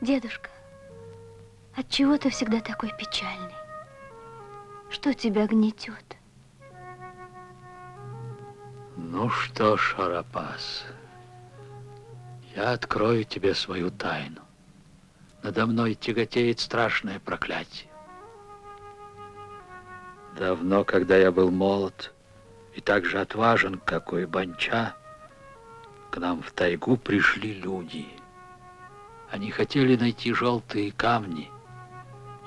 Дедушка, отчего ты всегда такой печальный? Что тебя гнетет? Ну что ж, Арапас, я открою тебе свою тайну. Надо мной тяготеет страшное проклятие. Давно, когда я был молод и так же отважен, как у Ибанча, к нам в тайгу пришли люди. Они хотели найти желтые камни,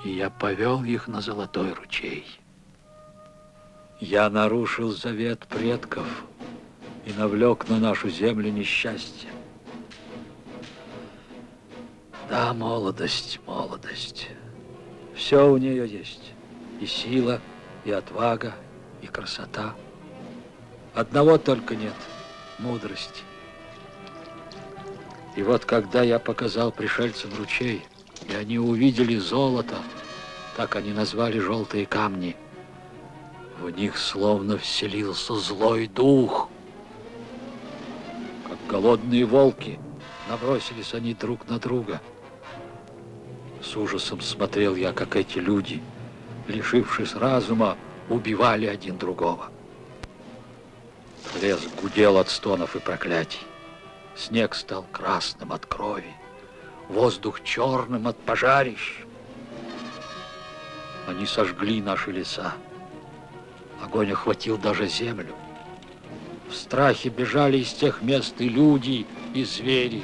и я повел их на Золотой ручей. Я нарушил завет предков и навлек на нашу землю несчастье. Да, молодость, молодость. Все у нее есть. И сила, и отвага, и красота. Одного только нет — мудрости. И вот когда я показал пришельцам ручей, и они увидели золото, так они назвали желтые камни, в них словно вселился злой дух. Как голодные волки, набросились они друг на друга. С ужасом смотрел я, как эти люди, лишившись разума, убивали один другого. Лес гудел от стонов и проклятий. Снег стал красным от крови, воздух черным от пожарищ. Они сожгли наши леса. Огонь охватил даже землю. В страхе бежали из тех мест и люди, и звери.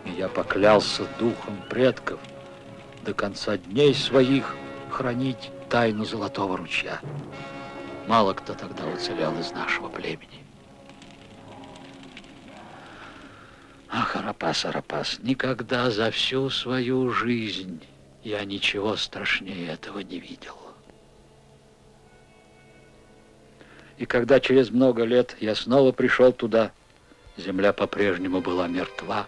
И я поклялся духом предков до конца дней своих хранить тайну Золотого ручья. Мало кто тогда уцелел из нашего племени. Ах, Арапас, Арапас, никогда за всю свою жизнь я ничего страшнее этого не видел. И когда через много лет я снова пришел туда, земля по-прежнему была мертва,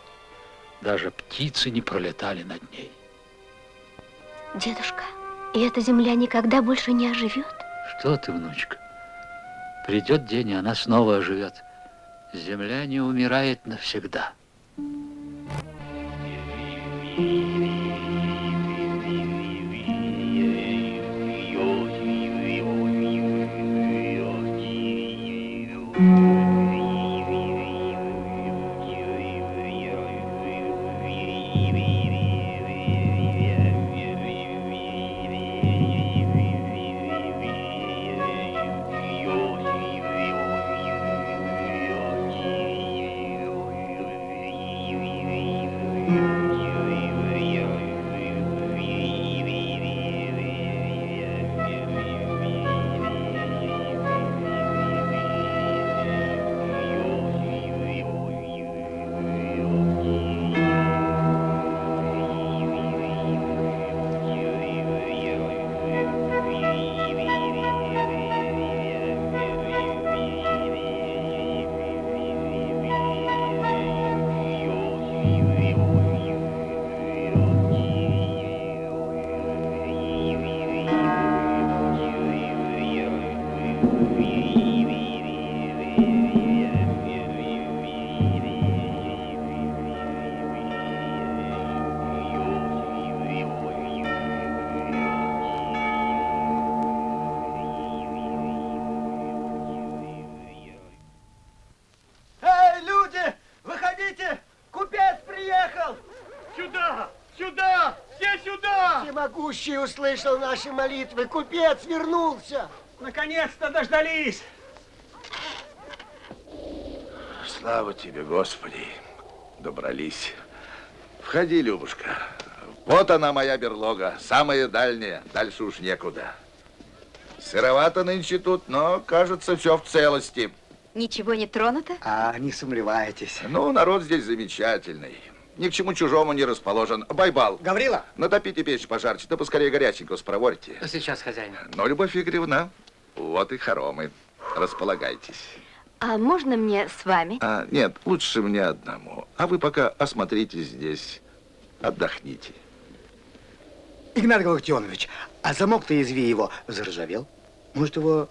даже птицы не пролетали над ней. Дедушка, и эта земля никогда больше не оживет? Что ты, внучка? Придет день, и она снова оживет. Земля не умирает навсегда. Услышал наши молитвы. Купец вернулся. Наконец-то дождались. Слава тебе, Господи. Добрались. Входи, Любушка. Вот она, моя берлога. Самая дальняя. Дальше уж некуда. Сыровато нынче тут, но, кажется, все в целости. Ничего не тронуто? А, не сомневайтесь. Ну, народ здесь замечательный. Ни к чему чужому не расположен. Байбал. Гаврила. Натопите печь пожарьте, да поскорее горяченького спроворите. Сейчас, хозяин. Но, Любовь Игоревна, вот и хоромы. Располагайтесь. А можно мне с вами? Нет, лучше мне одному. А вы пока осмотритесь здесь, отдохните. Игнат Галактионович, а замок-то изви его заржавел? Может, его...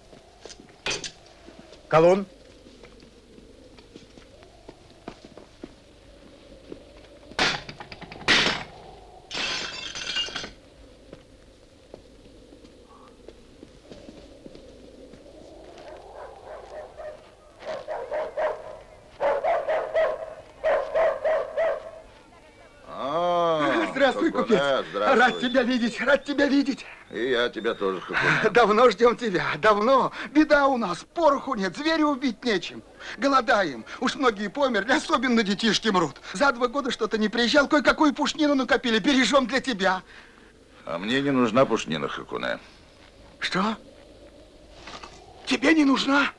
Колонн? Здравствуй, Хакуне, купец. здравствуй. Рад тебя видеть, рад тебя видеть. И я тебя тоже, Хакуне. Давно ждем тебя, давно. Беда у нас, пороху нет, зверя убить нечем. Голодаем. Уж многие померли, особенно детишки мрут. За 2 года что-то не приезжал, кое-какую пушнину накопили, бережем для тебя. А мне не нужна пушнина, Хакуне. Что? Тебе не нужна?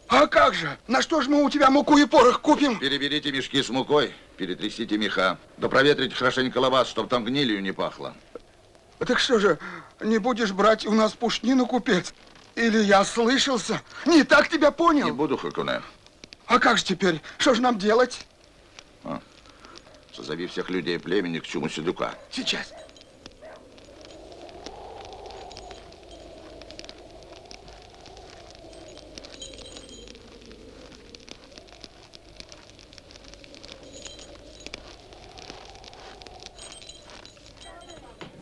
А как же? На что ж мы у тебя муку и порох купим? Переберите мешки с мукой, перетрясите меха. Да проветрите хорошенько лабаз, чтобы там гнилью не пахло. Так что же, не будешь брать у нас пушнину, купец? Или я слышался? Не так тебя понял? Не буду, Хакуне. А как же теперь? Что же нам делать? Созови всех людей племени к чуму седука. Сейчас.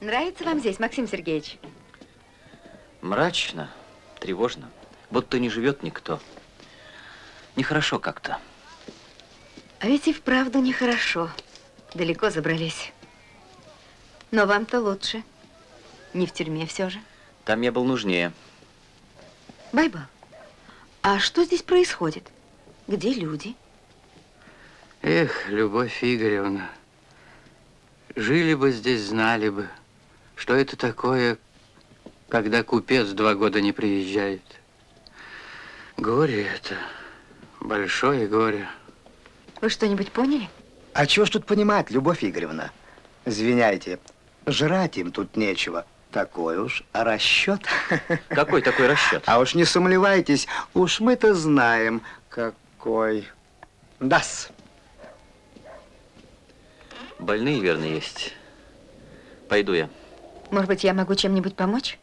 Нравится вам здесь, Максим Сергеевич? Мрачно, тревожно, будто не живет никто. Нехорошо как-то. А ведь и вправду нехорошо. Далеко забрались. Но вам-то лучше. Не в тюрьме все же. Там я был нужнее. Байбал, а что здесь происходит? Где люди? Эх, Любовь Игоревна, жили бы здесь, знали бы, что это такое, когда купец 2 года не приезжает. Горе это, большое горе. Вы что-нибудь поняли? А чего ж тут понимать, Любовь Игоревна? Извиняйте, жрать им тут нечего. Такой уж расчет. Какой такой расчет? А уж не сомневайтесь, уж мы-то знаем, какой. Да-с. Больные, верно, есть. Пойду я. Может быть, я могу чем-нибудь помочь?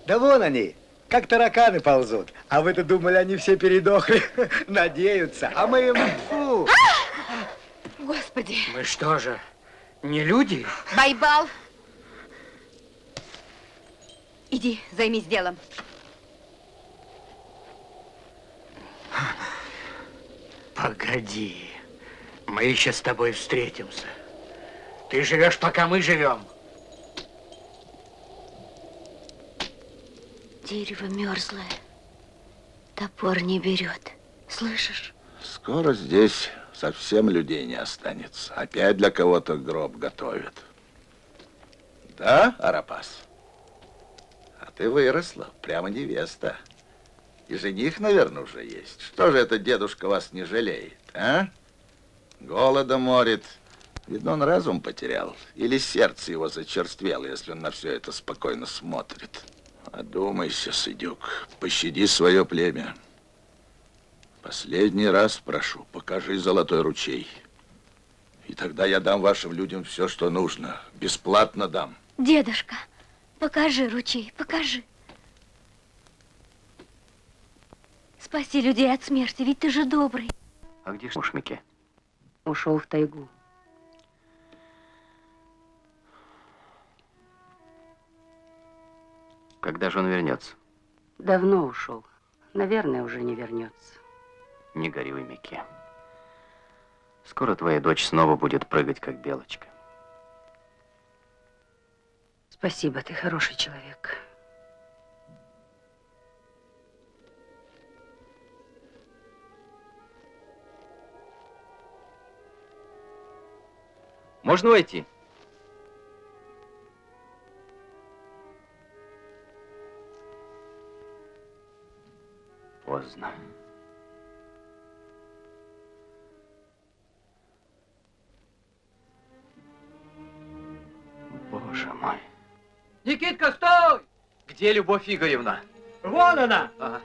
Да вон они, как тараканы ползут. А вы-то думали, они все передохли. Надеются. А мы им... Фу. Господи! Мы что же, не люди? Байбал! Иди, займись делом. Погоди, мы еще с тобой встретимся. Ты живешь, пока мы живем. Дерево мерзлое. Топор не берет. Слышишь? Скоро здесь совсем людей не останется. Опять для кого-то гроб готовят. Да, Арапас? А ты выросла, прямо невеста. И жених, наверное, уже есть. Что же это дедушка вас не жалеет, а? Голодом морит. Видно, он разум потерял. Или сердце его зачерствело, если он на все это спокойно смотрит. Одумайся, Сыдюк, пощади свое племя. Последний раз прошу, покажи золотой ручей. И тогда я дам вашим людям все, что нужно. Бесплатно дам. Дедушка, покажи ручей, покажи. Спаси людей от смерти, ведь ты же добрый. А где Шмике? Ушел в тайгу. Когда же он вернется? Давно ушел. Наверное, уже не вернется. Не горюй, Мике. Скоро твоя дочь снова будет прыгать, как белочка. Спасибо, ты хороший человек. Можно войти? Поздно. Боже мой. Никитка, стой! Где Любовь Игоревна? Вон она! Ага.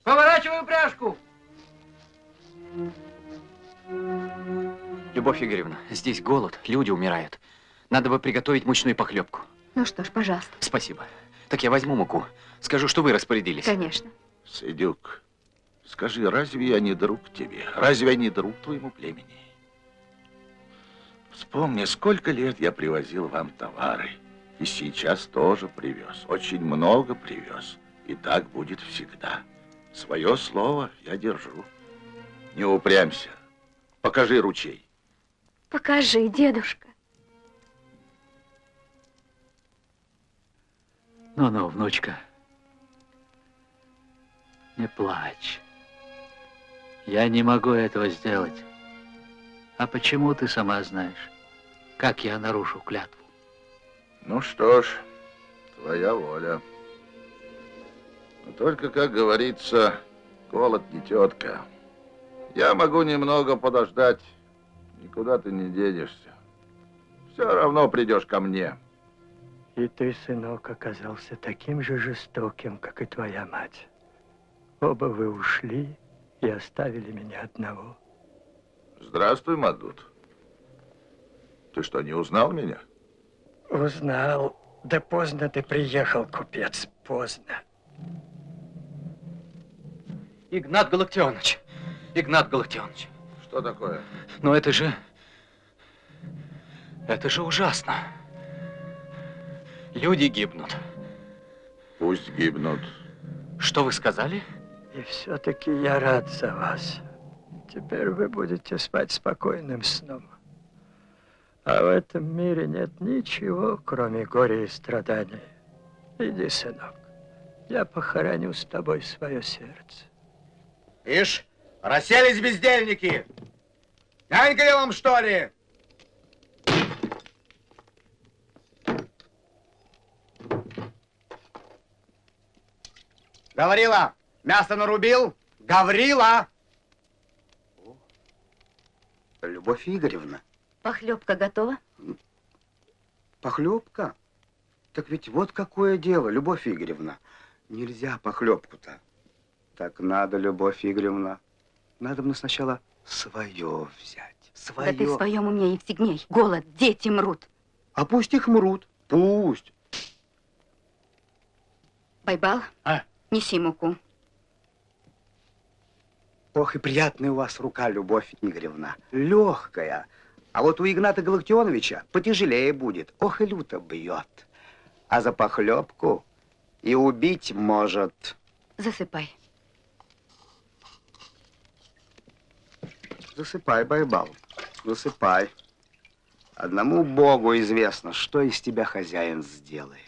Поворачивай упряжку! Любовь Игоревна, здесь голод, люди умирают. Надо бы приготовить мучную похлебку. Ну что ж, пожалуйста. Спасибо. Так я возьму муку. Скажу, что вы распорядились. Конечно. Сыдюк, скажи, разве я не друг тебе? Разве я не друг твоему племени? Вспомни, сколько лет я привозил вам товары. И сейчас тоже привез. Очень много привез. И так будет всегда. Свое слово я держу. Не упрямься. Покажи ручей. Покажи, дедушка. Ну-ну, внучка, не плачь. Я не могу этого сделать. А почему, ты сама знаешь, как я нарушу клятву? Ну что ж, твоя воля. Но только, как говорится, голод не тетка. Я могу немного подождать. Никуда ты не денешься. Все равно придешь ко мне. И ты, сынок, оказался таким же жестоким, как и твоя мать. Оба вы ушли и оставили меня одного. Здравствуй, Мадут. Ты что, не узнал меня? Узнал. Да поздно ты приехал, купец, поздно. Игнат Галактионович. Игнат Галактионович. Что такое? Но это же ужасно. Люди гибнут. Пусть гибнут. Что вы сказали? И все-таки я рад за вас. Теперь вы будете спать спокойным сном. А в этом мире нет ничего, кроме горя и страданий. Иди, сынок, я похороню с тобой свое сердце. Ишь, расселись бездельники! Нянька я вам, что ли? Гаврила, мясо нарубил? Гаврила! Любовь Игоревна. Похлебка готова? Похлебка? Так ведь вот какое дело, Любовь Игоревна. Нельзя похлебку-то. Так надо, Любовь Игоревна. Надо мне сначала свое взять. Свое. Да ты в своем уме, Евстигней. Голод, дети мрут. А пусть их мрут. Пусть. Байбал, А? неси муку. Ох, и приятная у вас рука, Любовь Игоревна. Легкая. А вот у Игната Галактионовича потяжелее будет. Ох, и люто бьет. А за похлебку и убить может. Засыпай. Засыпай, Байбал, засыпай. Одному Богу известно, что из тебя хозяин сделает.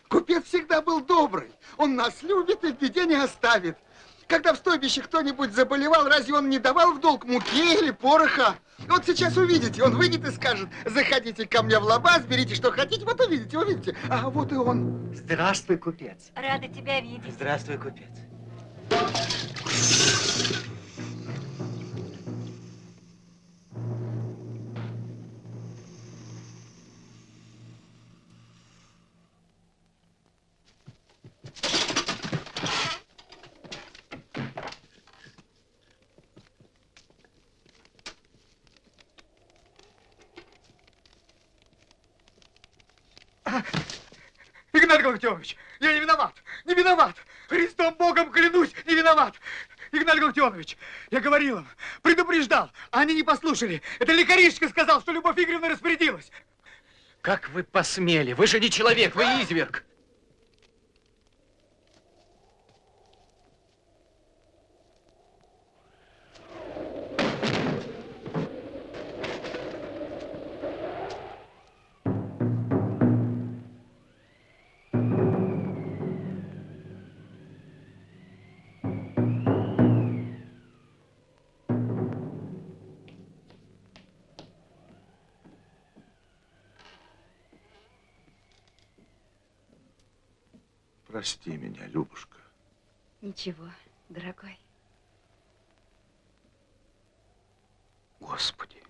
Купец всегда был добрый. Он нас любит и в беде не оставит. Когда в стойбище кто-нибудь заболевал, разве он не давал в долг муки или пороха? Вот сейчас увидите, он выйдет и скажет: заходите ко мне в лабаз, берите что хотите, вот увидите, увидите. А вот и он. Здравствуй, купец. Рада тебя видеть. Здравствуй, купец. Игнат Галактионович, я не виноват, не виноват. Христом Богом клянусь, не виноват. Игнат Галактионович, я говорил им, предупреждал, а они не послушали. Это лекаришка сказал, что Любовь Игоревна распорядилась. Как вы посмели? Вы же не человек, вы изверг. Прости меня, Любушка. Ничего, дорогой. Господи.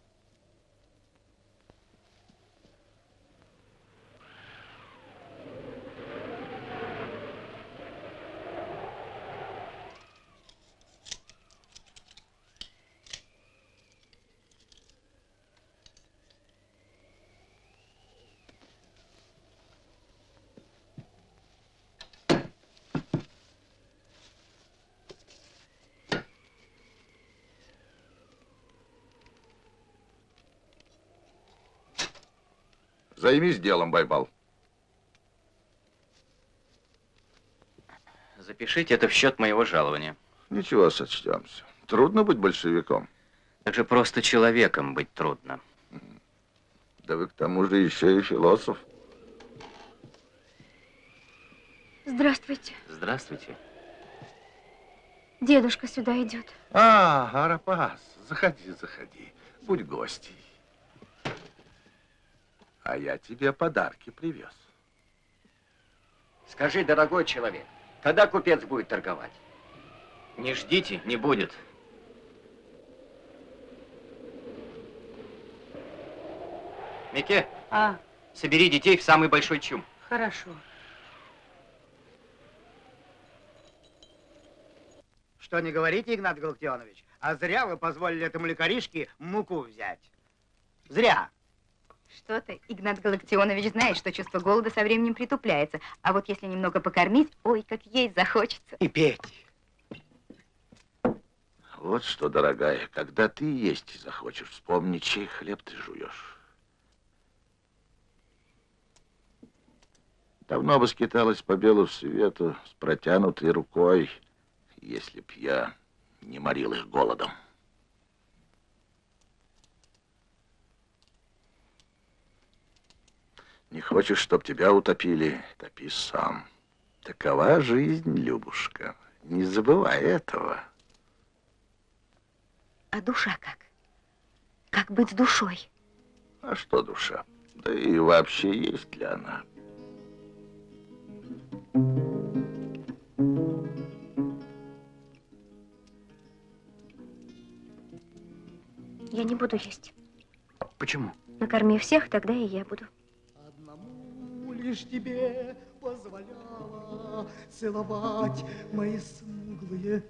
Займись делом, Байбал. Запишите это в счет моего жалования. Ничего, сочтемся. Трудно быть большевиком. Так же просто человеком быть трудно. Да вы к тому же еще и философ. Здравствуйте. Здравствуйте. Дедушка сюда идет. А, Арапас, заходи, заходи. Будь гостей. А я тебе подарки привез. Скажи, дорогой человек, когда купец будет торговать? Не ждите, не будет. Мике, собери детей в самый большой чум. Хорошо. Что не говорите, Игнат Галактионович, а зря вы позволили этому лекаришке муку взять. Зря. Что ты, Игнат Галактионович знает, что чувство голода со временем притупляется. А вот если немного покормить, ой, как есть захочется. И петь. Вот что, дорогая, когда ты есть захочешь, вспомни, чей хлеб ты жуешь. Давно бы скиталась по белу свету с протянутой рукой, если б я не морил их голодом. Не хочешь, чтоб тебя утопили? Топи сам. Такова жизнь, Любушка. Не забывай этого. А душа как? Как быть с душой? А что душа? Да и вообще есть ли она? Я не буду есть. Почему? Накорми всех, тогда и я буду. Лишь тебе позволяла целовать мои смуглые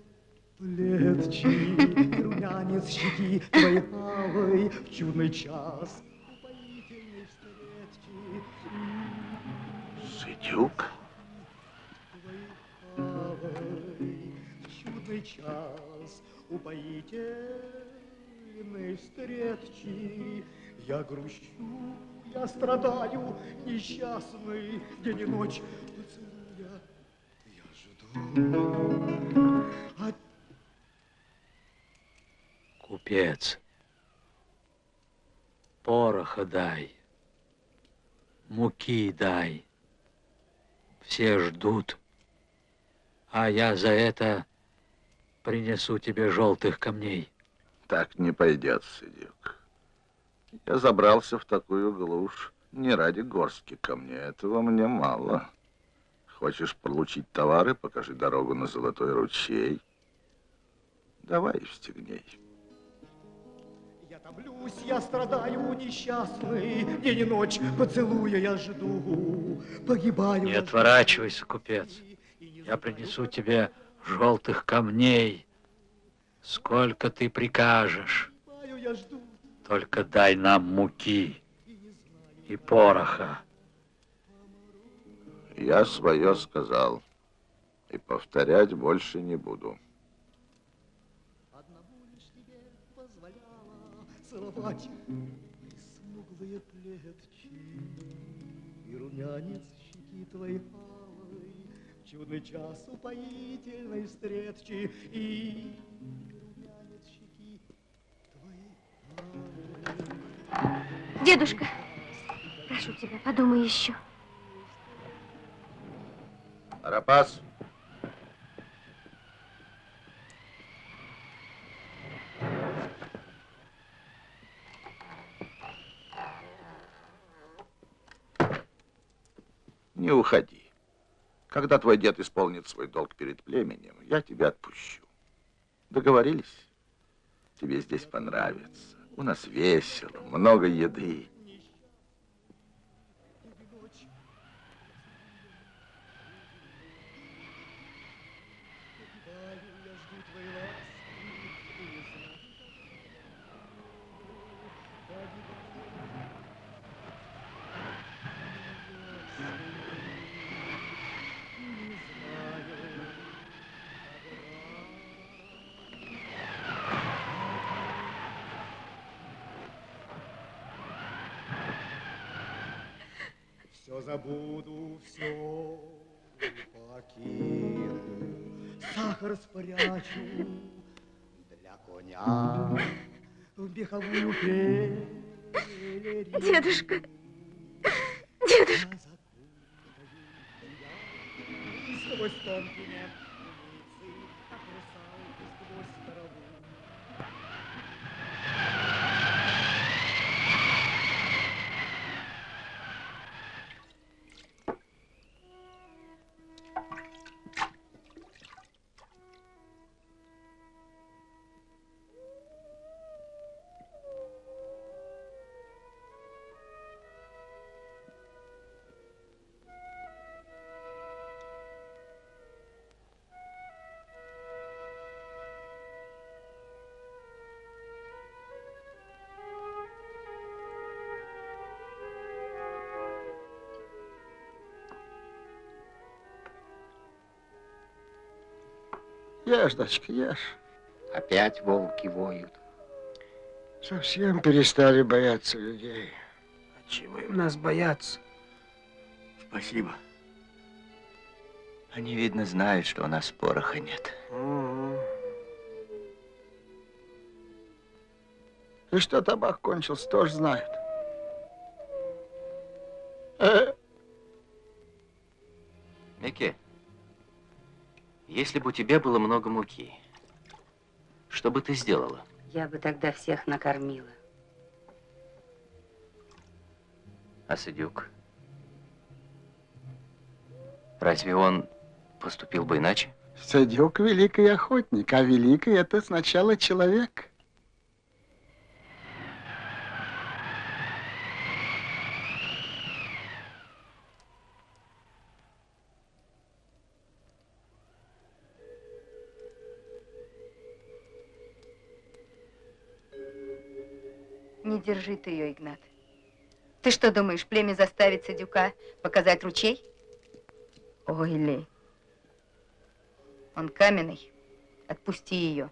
плечи, румянец щеки твоей правой в чудный час. Упоительной встречи. Сыдюк? В чудный час упоительной встречи. Я грущу, я страдаю, несчастный, день и ночь поцелуя. Я жду. Купец, пороха дай, муки дай. Все ждут, а я за это принесу тебе желтых камней. Так не пойдет, Сыдюк. Я забрался в такую глушь не ради горстки камней. Этого мне мало. Хочешь получить товары, покажи дорогу на Золотой ручей. Давай в стегней. Я томлюсь, я страдаю, несчастный, день и ночь поцелуя я жду, погибаю. Не отворачивайся, купец. Я принесу тебе желтых камней, сколько ты прикажешь. Я жду. Только дай нам муки и пороха. Я свое сказал. И повторять больше не буду. Одному лишь тебе позволяла целовать и смуглые плечи, и румянец щеки твоей алой, в чудный час упоительной встречи, и румянец щеки твоей алой. Дедушка, прошу тебя, подумай еще. Арапас. Не уходи. Когда твой дед исполнит свой долг перед племенем, я тебя отпущу. Договорились? Тебе здесь понравится. У нас весело, много еды. Все забуду, все покину, сахар спрячу для коня в меховую пелерину. Дедушка, дедушка. Сквозь тонкий мех пшеницы, как русалки сквозь траву. Ешь, дочка, ешь. Опять волки воют. Совсем перестали бояться людей. А чего им нас бояться? Спасибо. Они, видно, знают, что у нас пороха нет. И что табак кончился, тоже знают. Микки, если бы у тебя было много муки, что бы ты сделала? Я бы тогда всех накормила. А Садюк? Разве он поступил бы иначе? Садюк великий охотник, а великий это сначала человек. Не держи ты ее, Игнат. Ты что думаешь, племя заставит Садюка показать ручей? Ой, Ли. Он каменный. Отпусти ее.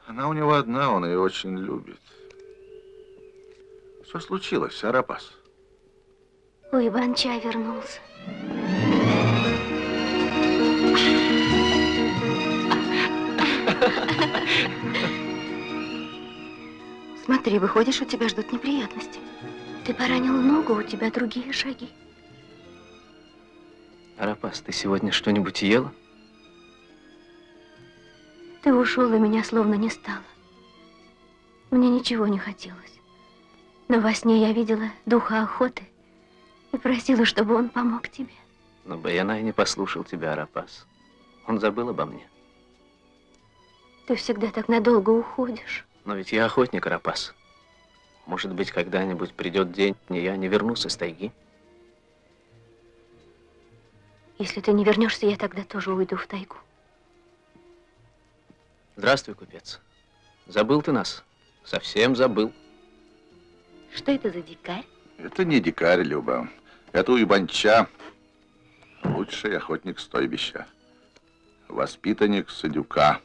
Она у него одна, он ее очень любит. Что случилось, Арапас? Ой, Иван-чай вернулся. Смотри, выходишь, у тебя ждут неприятности. Ты поранил ногу, у тебя другие шаги. Арапас, ты сегодня что-нибудь ела? Ты ушел, и меня словно не стало. Мне ничего не хотелось. Но во сне я видела духа охоты и просила, чтобы он помог тебе. Но Баянай не послушал тебя, Арапас. Он забыл обо мне. Ты всегда так надолго уходишь. Но ведь я охотник, Арапас. Может быть, когда-нибудь придет день, и я не вернусь из тайги. Если ты не вернешься, я тогда тоже уйду в тайгу. Здравствуй, купец. Забыл ты нас? Совсем забыл. Что это за дикарь? Это не дикарь, Люба. Это уйбанча. лучший охотник стойбища. Воспитанник Садюка.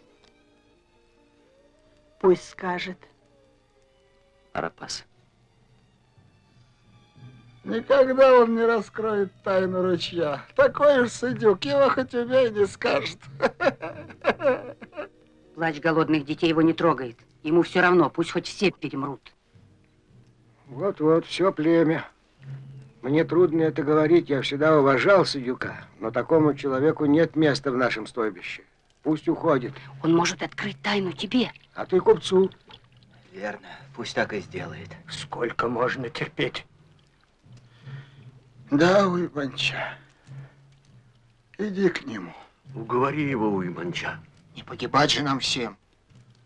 Пусть скажет. Арапас. Никогда он не раскроет тайну ручья. Такой уж Садюк, его хоть убей, не скажет. Плач голодных детей его не трогает. Ему все равно, пусть хоть все перемрут. Вот-вот, все племя. Мне трудно это говорить, я всегда уважал Садюка, но такому человеку нет места в нашем стойбище. Пусть уходит. Он может открыть тайну тебе. А ты купцу. Верно, пусть так и сделает. Сколько можно терпеть? Да, Уйбанча. Иди к нему. Уговори его, Уйбанча. Не погибать же нам всем.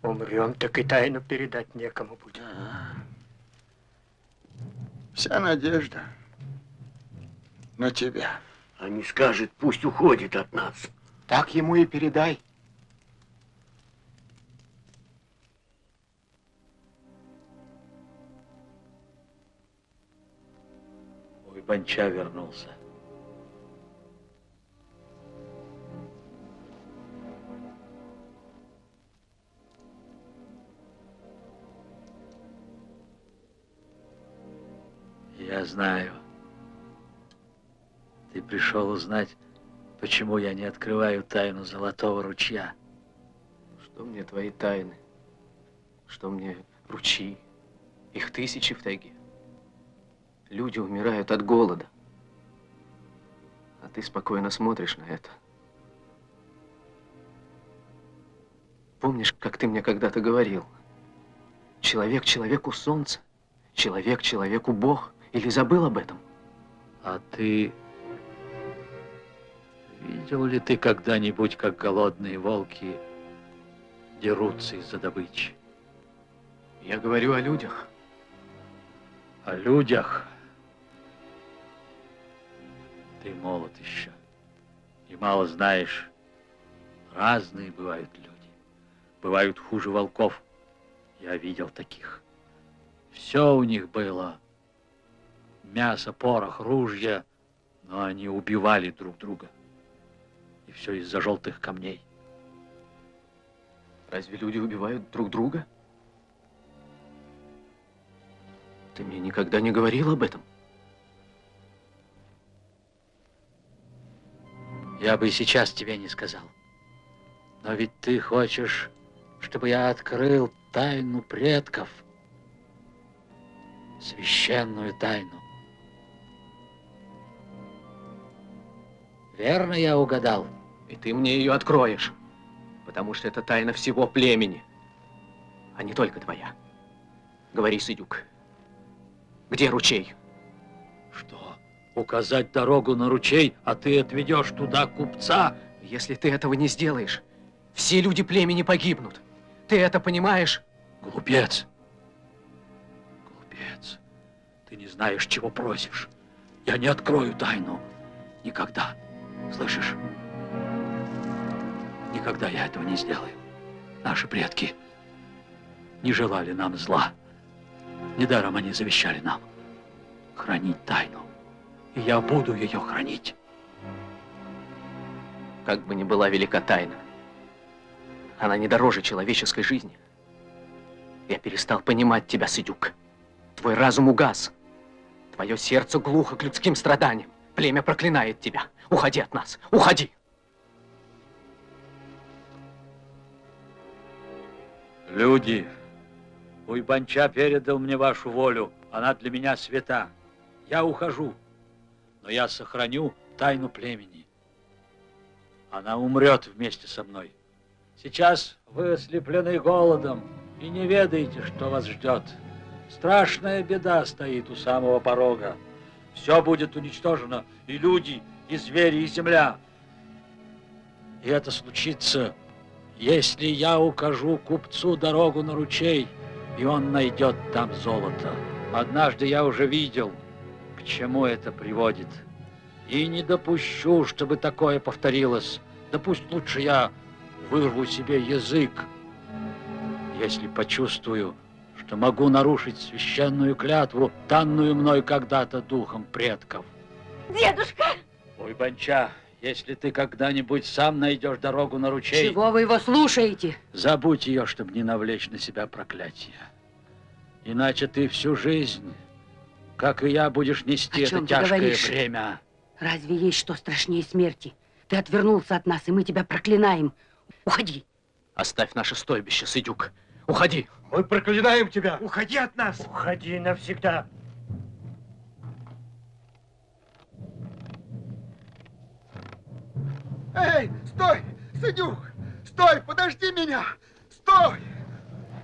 Умрем, так и тайну передать некому будет. Вся надежда на тебя. А не скажет, пусть уходит от нас. Так ему и передай. Уйбанча вернулся. Я знаю. Ты пришел узнать, почему я не открываю тайну Золотого ручья. Что мне твои тайны? Что мне ручьи? Их тысячи в тайге. Люди умирают от голода. А ты спокойно смотришь на это. Помнишь, как ты мне когда-то говорил? Человек человеку солнце, человек человеку Бог. Или забыл об этом? А ты... Видел ли ты когда-нибудь, как голодные волки дерутся из-за добычи? Я говорю о людях. О людях? Ты молод еще. И мало знаешь. Разные бывают люди. Бывают хуже волков. Я видел таких. Все у них было. Мясо, порох, ружья. Но они убивали друг друга. И все из-за желтых камней. Разве люди убивают друг друга? Ты мне никогда не говорил об этом. Я бы и сейчас тебе не сказал. Но ведь ты хочешь, чтобы я открыл тайну предков. Священную тайну. Верно я угадал? И ты мне ее откроешь. Потому что это тайна всего племени. А не только твоя. Говори, Садюк. Где ручей? Что? Указать дорогу на ручей, а ты отведешь туда купца? Если ты этого не сделаешь, все люди племени погибнут. Ты это понимаешь? Глупец. Глупец. Ты не знаешь, чего просишь. Я не открою тайну. Никогда. Слышишь? Никогда я этого не сделаю. Наши предки не желали нам зла. Недаром они завещали нам хранить тайну. И я буду ее хранить. Как бы ни была велика тайна, она не дороже человеческой жизни. Я перестал понимать тебя, Садюк. Твой разум угас. Твое сердце глухо к людским страданиям. Племя проклинает тебя. Уходи от нас. Уходи. Люди, Уйбанча передал мне вашу волю. Она для меня свята. Я ухожу. Но я сохраню тайну племени. Она умрет вместе со мной. Сейчас вы ослеплены голодом и не ведаете, что вас ждет. Страшная беда стоит у самого порога. Все будет уничтожено, и люди, и звери, и земля. И это случится, если я укажу купцу дорогу на ручей, и он найдет там золото. Однажды я уже видел, к чему это приводит. И не допущу, чтобы такое повторилось. Да пусть лучше я вырву себе язык, если почувствую, что могу нарушить священную клятву, данную мной когда-то духом предков. Дедушка! Уйбанча, Если ты когда-нибудь сам найдешь дорогу на ручей... Чего вы его слушаете? Забудь ее, чтобы не навлечь на себя проклятие. Иначе ты всю жизнь, как и я, будешь нести это тяжкое бремя. Разве есть что страшнее смерти? Ты отвернулся от нас, и мы тебя проклинаем. Уходи. Оставь наше стойбище, Сыдюк. Уходи. Мы проклинаем тебя. Уходи от нас. Уходи навсегда. Эй, стой, Сыдюк! Стой, подожди меня! Стой!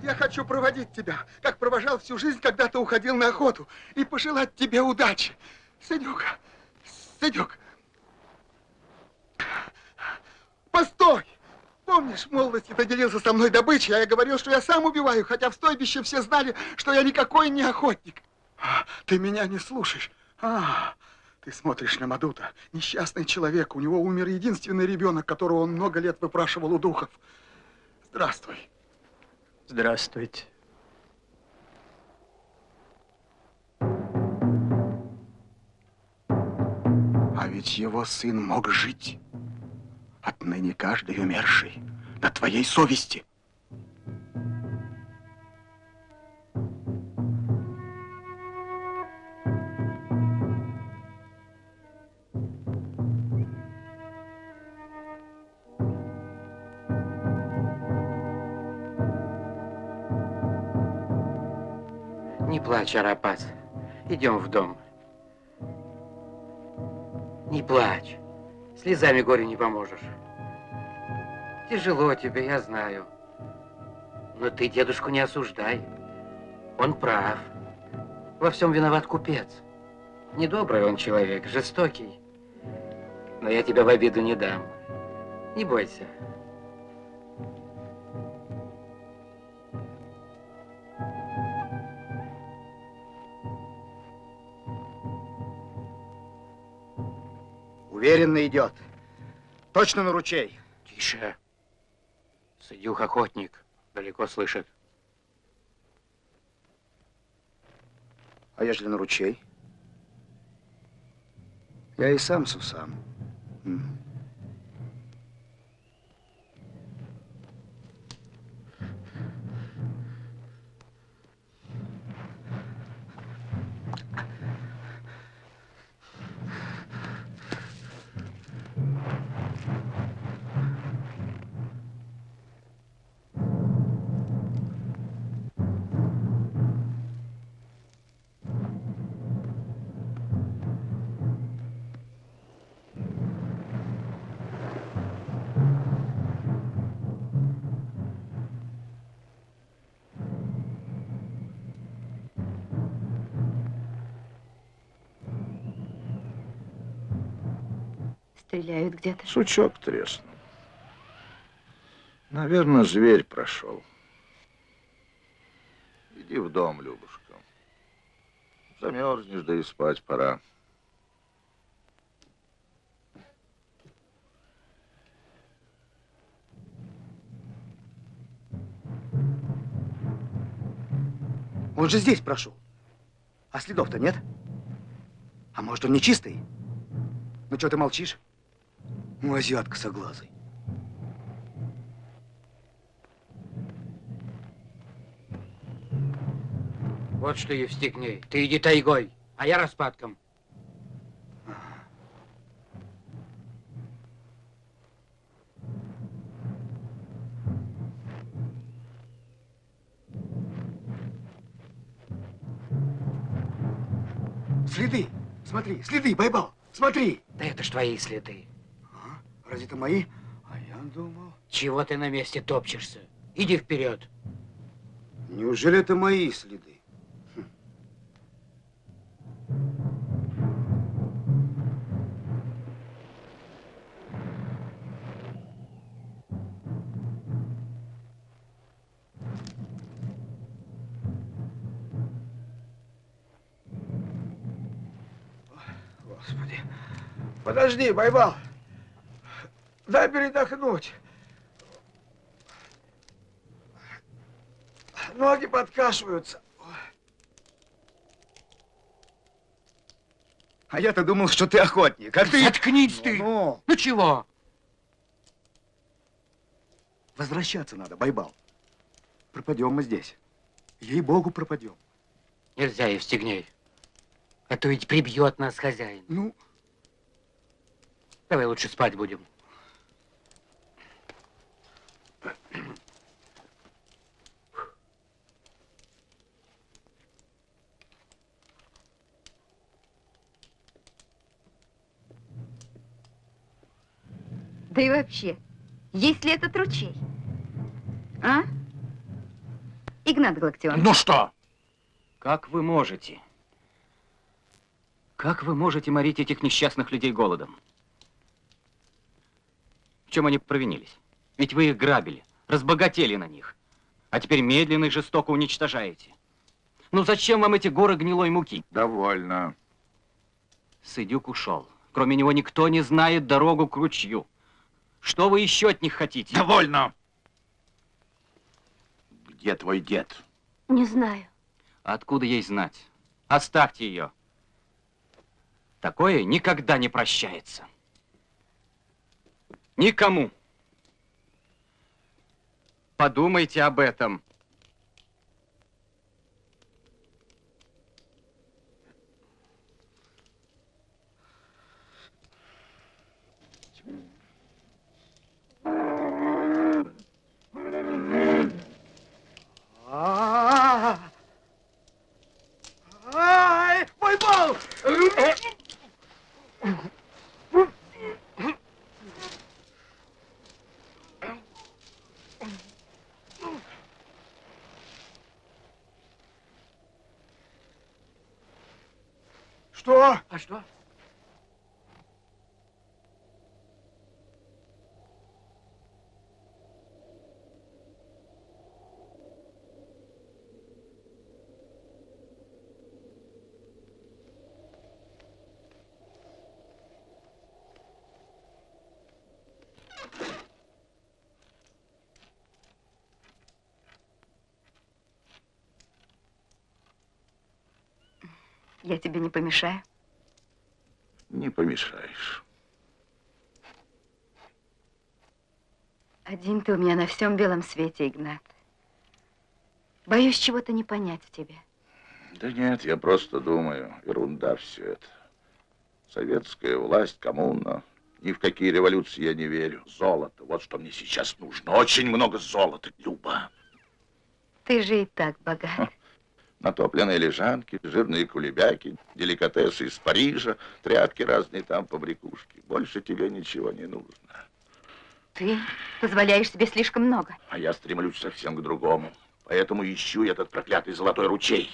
Я хочу проводить тебя, как провожал всю жизнь, когда ты уходил на охоту, и пожелать тебе удачи. Сыдюк, Сыдюк! Постой! Помнишь, в молодости ты делился со мной добычей, а я говорил, что я сам убиваю, хотя в стойбище все знали, что я никакой не охотник. Ты меня не слушаешь. Ты смотришь на Мадута. Несчастный человек. У него умер единственный ребенок, которого он много лет выпрашивал у духов. Здравствуй. Здравствуйте. А ведь его сын мог жить. Отныне каждый умерший на твоей совести. Не плачь, Арапас. Идем в дом. Не плачь. Слезами горю не поможешь. Тяжело тебе, я знаю. Но ты дедушку не осуждай. Он прав. Во всем виноват купец. Недобрый он человек, жестокий. Но я тебя в обиду не дам. Не бойся. Уверенно идет. Точно на ручей. Тише. Сыдюк охотник. Далеко слышит. А ежели на ручей? Я и сам сусам. Стреляют где-то. Сучок треснул. Наверное, зверь прошел. Иди в дом, Любушка. Замерзнешь, да и спать пора. Он же здесь прошел. А следов-то нет? А может, он нечистый? Ну, что ты молчишь? Ну, азиат косоглазый. Вот что, Евстигней, ты иди тайгой, а я распадком. Следы! Смотри, следы, Байбал! Смотри! Да это ж твои следы. Разве это мои? А я думал... Чего ты на месте топчешься? Иди вперед. Неужели это мои следы? Господи. Подожди, Байбал. Дай передохнуть. Ноги подкашиваются. А я-то думал, что ты охотник, а ты... Заткнись ты! Ну, Ну чего? возвращаться надо, Байбал. Пропадем мы здесь. Ей-богу, пропадем. Нельзя, Евстигней. А то ведь прибьет нас хозяин. Ну? Давай лучше спать будем. Да и вообще, есть ли этот ручей? А? Игнат Галактионович. Ну что? Как вы можете? Как вы можете морить этих несчастных людей голодом? В чем они провинились? Ведь вы их грабили, разбогатели на них, а теперь медленно и жестоко уничтожаете. Ну зачем вам эти горы гнилой муки? Довольно. Сыдюк ушел. Кроме него никто не знает дорогу к ручью. Что вы еще от них хотите? Довольно. Где твой дед? Не знаю. Откуда ей знать? Оставьте ее. Такое никогда не прощается. Никому. Подумайте об этом. Ай, Байбал! Что? А что? Я тебе не помешаю? Не помешаешь. Один ты у меня на всем белом свете, Игнат. Боюсь чего-то не понять в тебе. Да нет, я просто думаю, ерунда все это. Советская власть, коммуна. Ни в какие революции я не верю. Золото, вот что мне сейчас нужно. Очень много золота, Люба. Ты же и так богат. Натопленные лежанки, жирные кулебяки, деликатесы из Парижа, тряпки разные там, побрякушки. Больше тебе ничего не нужно. Ты позволяешь себе слишком много. А я стремлюсь совсем к другому. Поэтому ищу этот проклятый золотой ручей.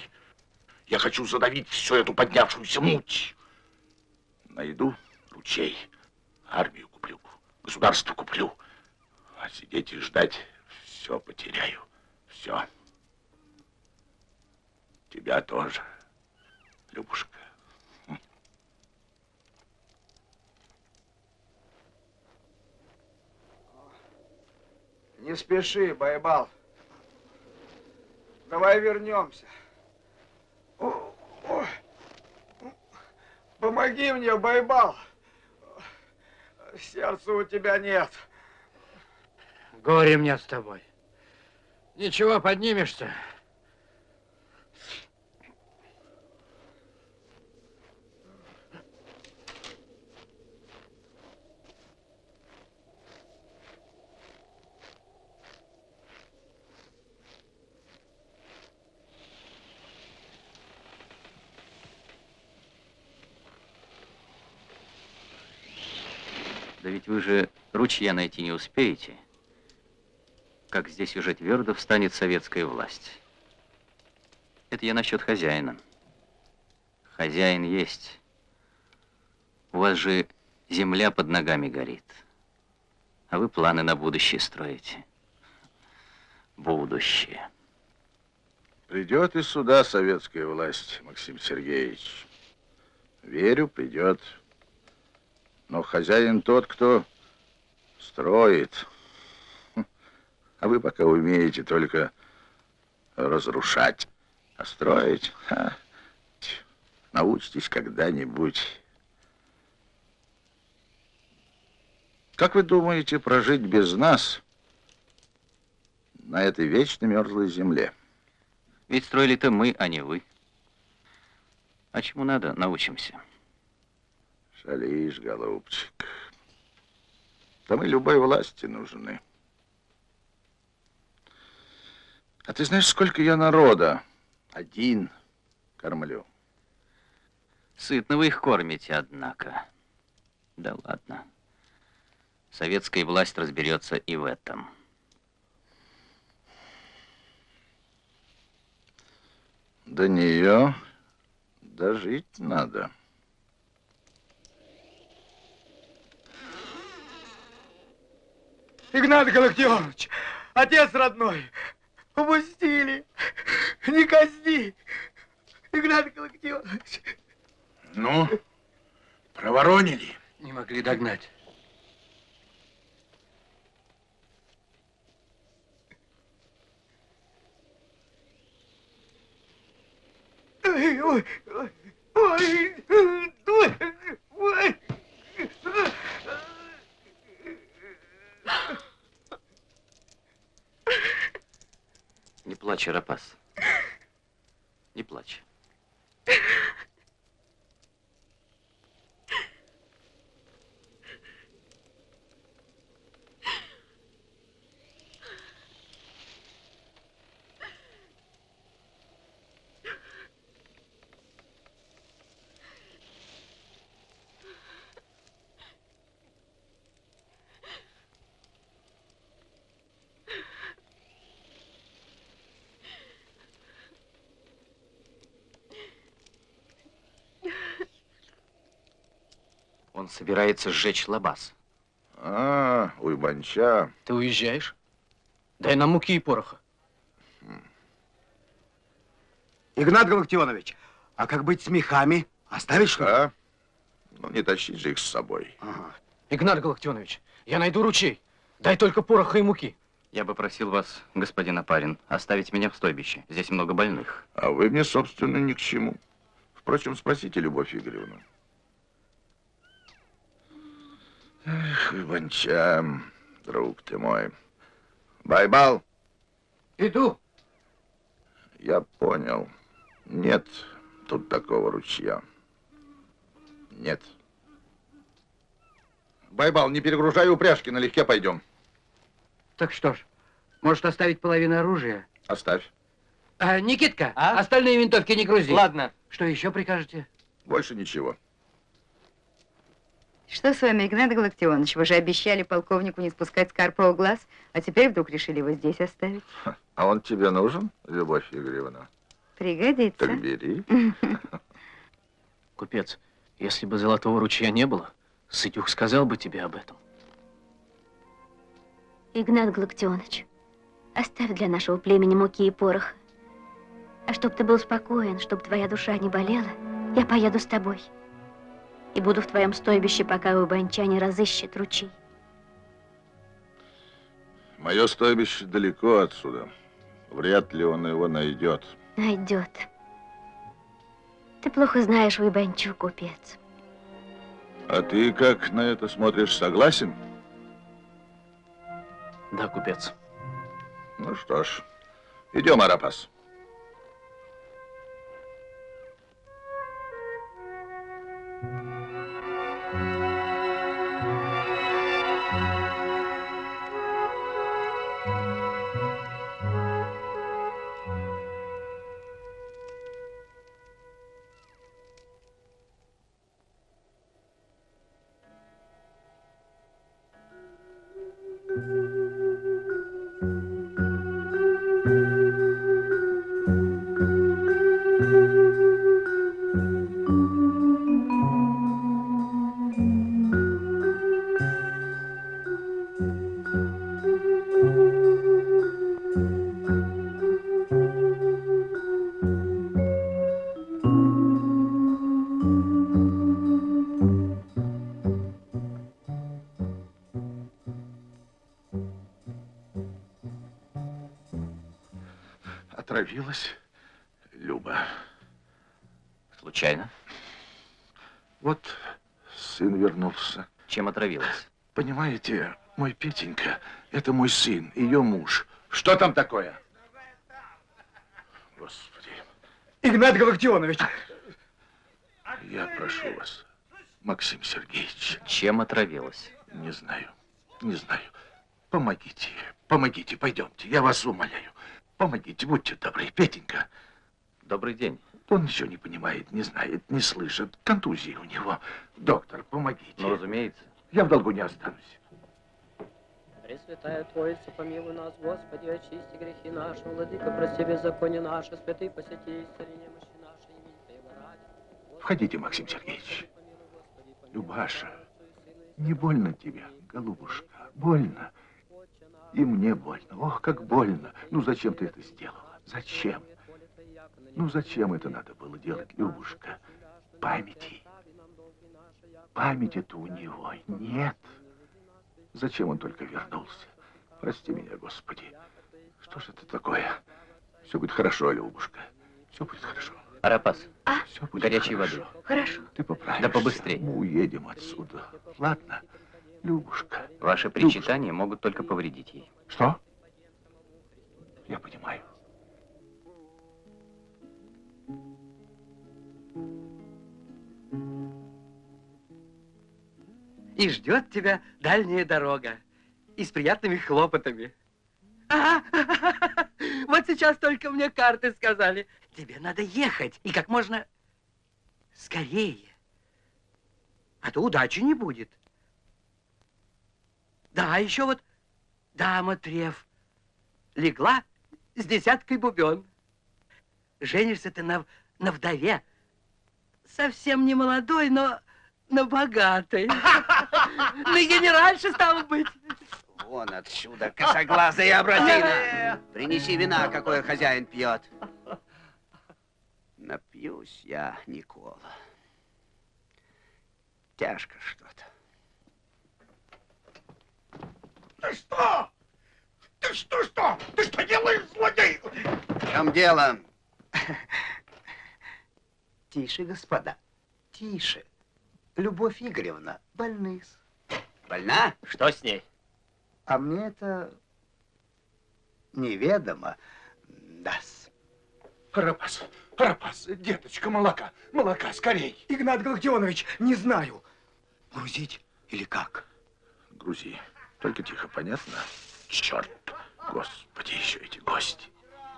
Я хочу задавить всю эту поднявшуюся муть. Найду ручей, армию куплю, государство куплю. А сидеть и ждать все потеряю. Все. Тебя тоже, Любушка. Не спеши, Байбал. Давай вернемся. Помоги мне, Байбал. Сердца у тебя нет. Горе мне с тобой. Ничего, поднимешься. Да ведь вы же ручья найти не успеете, как здесь уже твердо встанет советская власть. Это я насчет хозяина. Хозяин есть. У вас же земля под ногами горит. А вы планы на будущее строите. Будущее. Придет из суда советская власть, Максим Сергеевич. Верю, придет. Но хозяин тот, кто строит. А вы пока умеете только разрушать. А строить, научитесь когда-нибудь. Как вы думаете прожить без нас на этой вечно мерзлой земле? Ведь строили-то мы, а не вы. А чему надо, научимся. Шалишь, голубчик. Да мы любой власти нужны. А ты знаешь, сколько я народа один кормлю? Сытно вы их кормите, однако. Да ладно. Советская власть разберется и в этом. До нее дожить надо. Игнат Галактионович, отец родной, упустили. Не казни, Игнат Галактионович. Ну, проворонили. Не могли догнать. Ой, ой, ой, ой, ой, ой. Не плачь, Рапас. Не плачь. Он собирается сжечь лабаз. А, уйбанча. Ты уезжаешь? Дай нам муки и пороха. Игнат Галактионович, а как быть с мехами? Оставить что ли? Да. Ну, не тащить же их с собой. Ага. Игнат Галактионович, я найду ручей. Дай только пороха и муки. Я бы просил вас, господин Опарин, оставить меня в стойбище. Здесь много больных. А вы мне, собственно, ни к чему. Впрочем, спросите Любовь Игоревну. Эх, Иванча, друг ты мой. Байбал. Иду. Я понял. Нет тут такого ручья. Нет. Байбал, не перегружай упряжки, налегке пойдем. Так что ж, может оставить половину оружия? Оставь. Никитка, остальные винтовки не грузи. Ладно. Что еще прикажете? Больше ничего. Что с вами, Игнат Галактионович? Вы же обещали полковнику не спускать с Карпова глаз, а теперь вдруг решили его здесь оставить. А он тебе нужен, Любовь Игоревна? Пригодится. Так бери. Купец, если бы золотого ручья не было, Сытюх сказал бы тебе об этом. Игнат Галактионович, оставь для нашего племени муки и пороха. А чтоб ты был спокоен, чтоб твоя душа не болела, я поеду с тобой. И буду в твоем стойбище, пока Уйбанча не разыщет ручей. Мое стойбище далеко отсюда. Вряд ли он его найдет. Найдет. Ты плохо знаешь Уйбанчу, купец. А ты как на это смотришь, согласен? Да, купец. Ну что ж, идем, Арапас. Отравилась Люба. Случайно? Вот сын вернулся. Чем отравилась? Понимаете, мой Петенька, это мой сын, ее муж. Что там такое? Господи. Игнат Галактионович! Я прошу вас, Максим Сергеевич. Чем отравилась? Не знаю, не знаю. Помогите, помогите, пойдемте, я вас умоляю. Помогите, будьте добры, Петенька. Добрый день. Он еще не понимает, не знает, не слышит. Контузия у него. Доктор, помогите. Ну, разумеется. Я в долгу не останусь. Пресвятая Троица, помилуй нас, Господи, очисти грехи наши, Владыка, прости беззаконие наше, святый посети, исцели немощи наши, имени Твоего ради. Входите, Максим Сергеевич. Любаша, не больно тебе, голубушка, больно. И мне больно. Ох, как больно. Ну, зачем ты это сделала? Зачем? Ну, зачем это надо было делать, Любушка? Памяти. Памяти-то у него нет. Зачем он только вернулся? Прости меня, Господи. Что же это такое? Все будет хорошо, Любушка. Все будет хорошо. Арапас, Все будет горячей хорошо. воды. Хорошо. Ты поправишься. Да побыстрее. Мы уедем отсюда. Ладно? Любушка. Ваши причитания могут только повредить ей. Что? Я понимаю. И ждет тебя дальняя дорога. И с приятными хлопотами. Вот сейчас только мне карты сказали. Тебе надо ехать. И как можно скорее. А то удачи не будет. Да, еще вот дама Треф легла с 10 бубен. Женишься ты на вдове. Совсем не молодой, но богатой. На генеральше, стало быть. Вон отсюда, косоглазая образина. Принеси вина, какое хозяин пьет. Напьюсь я, Никола. Тяжко что-то. Ты что? Ты что? Ты что делаешь, злодей? В чем дело? Тише, господа, тише. Любовь Игоревна больны-с. Больна? Что с ней? А мне это неведомо. Да-с. Арапас, деточка, молока, скорей. Игнат Галактионович, не знаю. Грузить или как? Грузи. Только тихо, понятно? Черт, Господи, еще эти гости.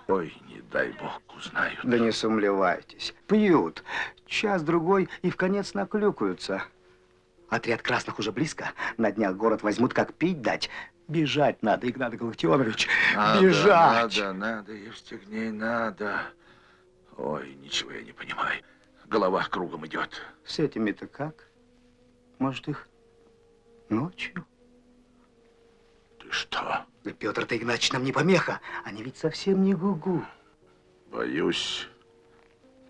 Ой, не дай бог узнают. Да не сомневайтесь. Пьют. Час-другой и вконец наклюкаются. Отряд красных уже близко. На днях город возьмут, как пить дать. Бежать надо, Игнат Галактионович. Бежать. Надо, Евстигней, надо. Ой, ничего я не понимаю. Голова кругом идет. С этими-то как? Может, их ночью? Ты что? Да Петр-то Игнатьевич нам не помеха. Они ведь совсем не гугу. Боюсь,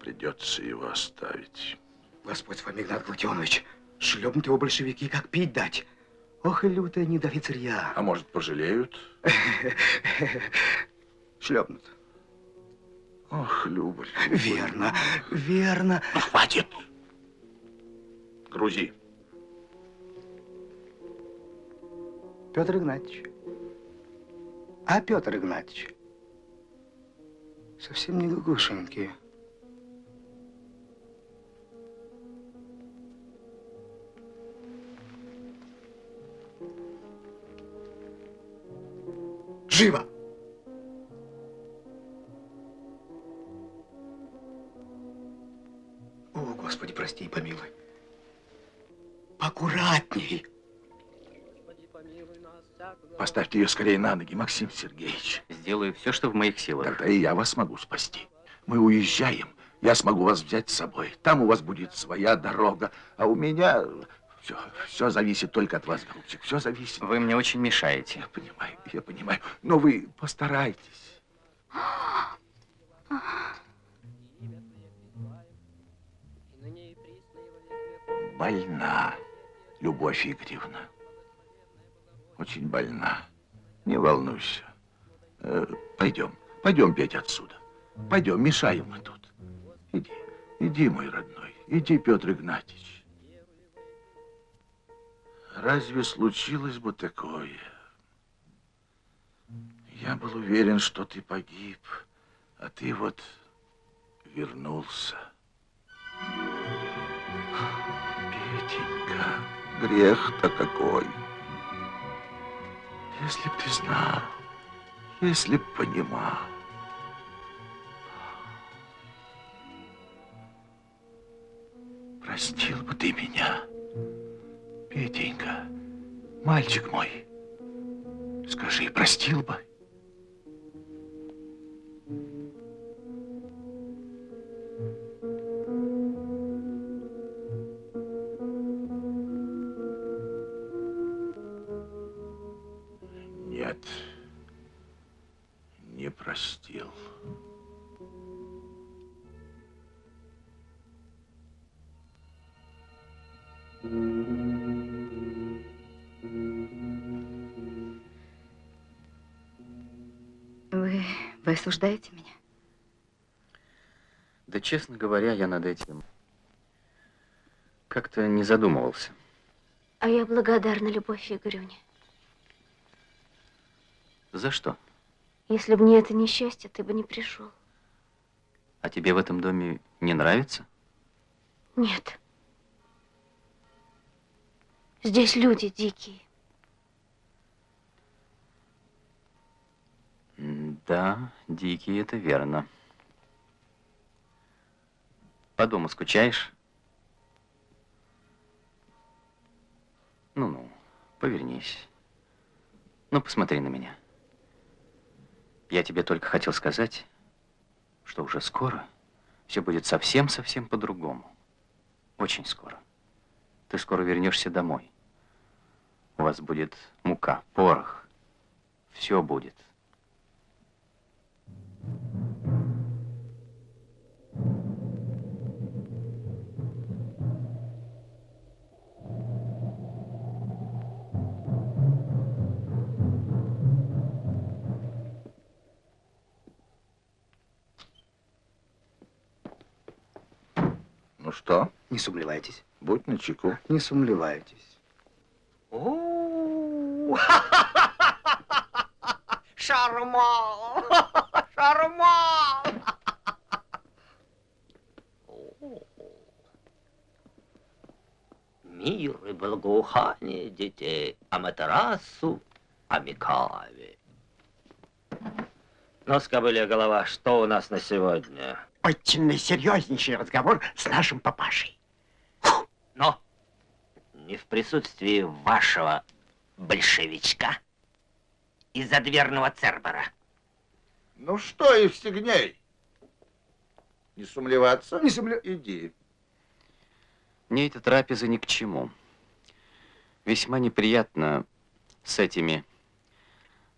придется его оставить. Господь с вами, Игнат Галактионович. Шлепнут его большевики, как пить дать. Ох и лютая недовицарья. А может, пожалеют? Шлепнут. Ох, Люба. Верно, верно. Ну, хватит. Грузи. Петр Игнатьевич. А Петр Игнатьевич совсем не гугушенький. Живо! О, Господи, прости и помилуй. Поаккуратней. Поставьте ее скорее на ноги, Максим Сергеевич. Сделаю все, что в моих силах. Тогда и я вас смогу спасти. Мы уезжаем. Я смогу вас взять с собой. Там у вас будет своя дорога. А у меня все зависит только от вас, голубчик. Все зависит. Вы мне очень мешаете. Я понимаю. Но вы постарайтесь. Больна, Любовь Игоревна. Очень больна. Не волнуйся. Пойдем петь отсюда. Пойдем, мешаем мы тут. Иди, мой родной. Иди, Петр Игнатьевич. Разве случилось бы такое? Я был уверен, что ты погиб, а ты вот вернулся. Петенька, грех-то какой. Если б ты знал, если б понимал. Простил бы ты меня, Петенька, мальчик мой. Скажи, простил бы? Нет, не простил. Вы осуждаете меня? Да, честно говоря, я над этим как-то не задумывался. А я благодарна Любовь Игоревне. За что? Если бы не это несчастье, ты бы не пришел. А тебе в этом доме не нравится? Нет. Здесь люди дикие. Да, дикие, это верно. По дому скучаешь? Ну-ну, повернись. Ну, посмотри на меня. Я тебе только хотел сказать, что уже скоро все будет совсем-совсем по-другому. Очень скоро. Ты скоро вернешься домой. У вас будет мука, порох. Все будет. Ну что? Не сумлевайтесь. Будь начеку. Не сумлевайтесь. Шарман! Шарман! Мир и благоухание детей, Аматерасу, Амикаве. Ну, скобылья голова, что у нас на сегодня? Очень серьезнейший разговор с нашим папашей. Но не в присутствии вашего большевичка и задверного Цербера. Ну что, Евстигней? Не сумлеваться? Не сумле... Иди. Мне эта трапеза ни к чему. Весьма неприятно с этими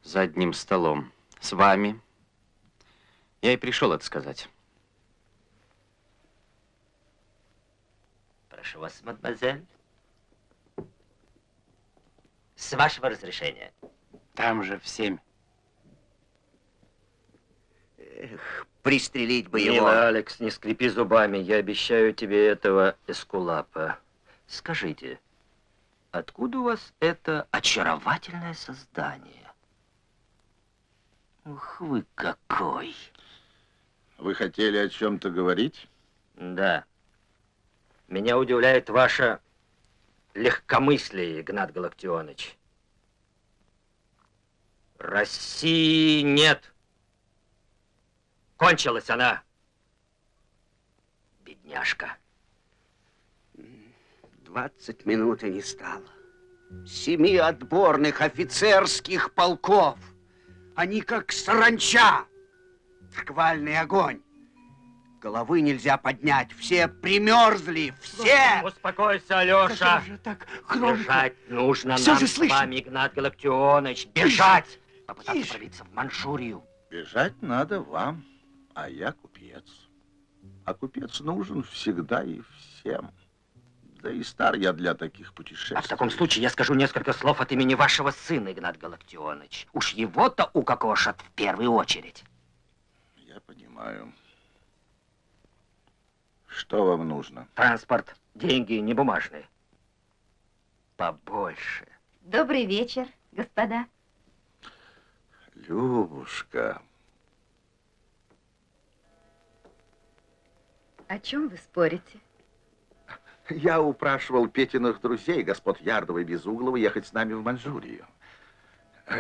за одним столом. С вами. Я и пришел это сказать. Прошу вас, мадемуазель. С вашего разрешения. Там же в 7. Эх, пристрелить бы его. Милый Алекс, не скрипи зубами. Я обещаю тебе этого эскулапа. Скажите, откуда у вас это очаровательное создание? Ух, вы какой! Вы хотели о чем-то говорить? Да. Меня удивляет ваше легкомыслие, Игнат Галактионыч. России нет. Кончилась она. Бедняжка. 20 минут и не стало. 7 отборных офицерских полков. Они как саранча. Шквальный огонь. Головы нельзя поднять. Все примерзли. Все. Успокойся, Алеша. Как же так громко? Бежать нужно Все нам же с слышно. вами, Игнат Галактионыч. Бежать! Попытаться пробиться в Манчжурию. Бежать надо вам, а я купец. А купец нужен всегда и всем. Да и стар я для таких путешествий. А в таком случае я скажу несколько слов от имени вашего сына, Игнат Галактионыч. Уж его-то укокошат в первую очередь. Я понимаю. Что вам нужно? Транспорт, деньги не бумажные. побольше. Добрый вечер, господа. Любушка. О чем вы спорите? Я упрашивал Петиных друзей, господ Ярдова и Безуглова, ехать с нами в Маньчжурию.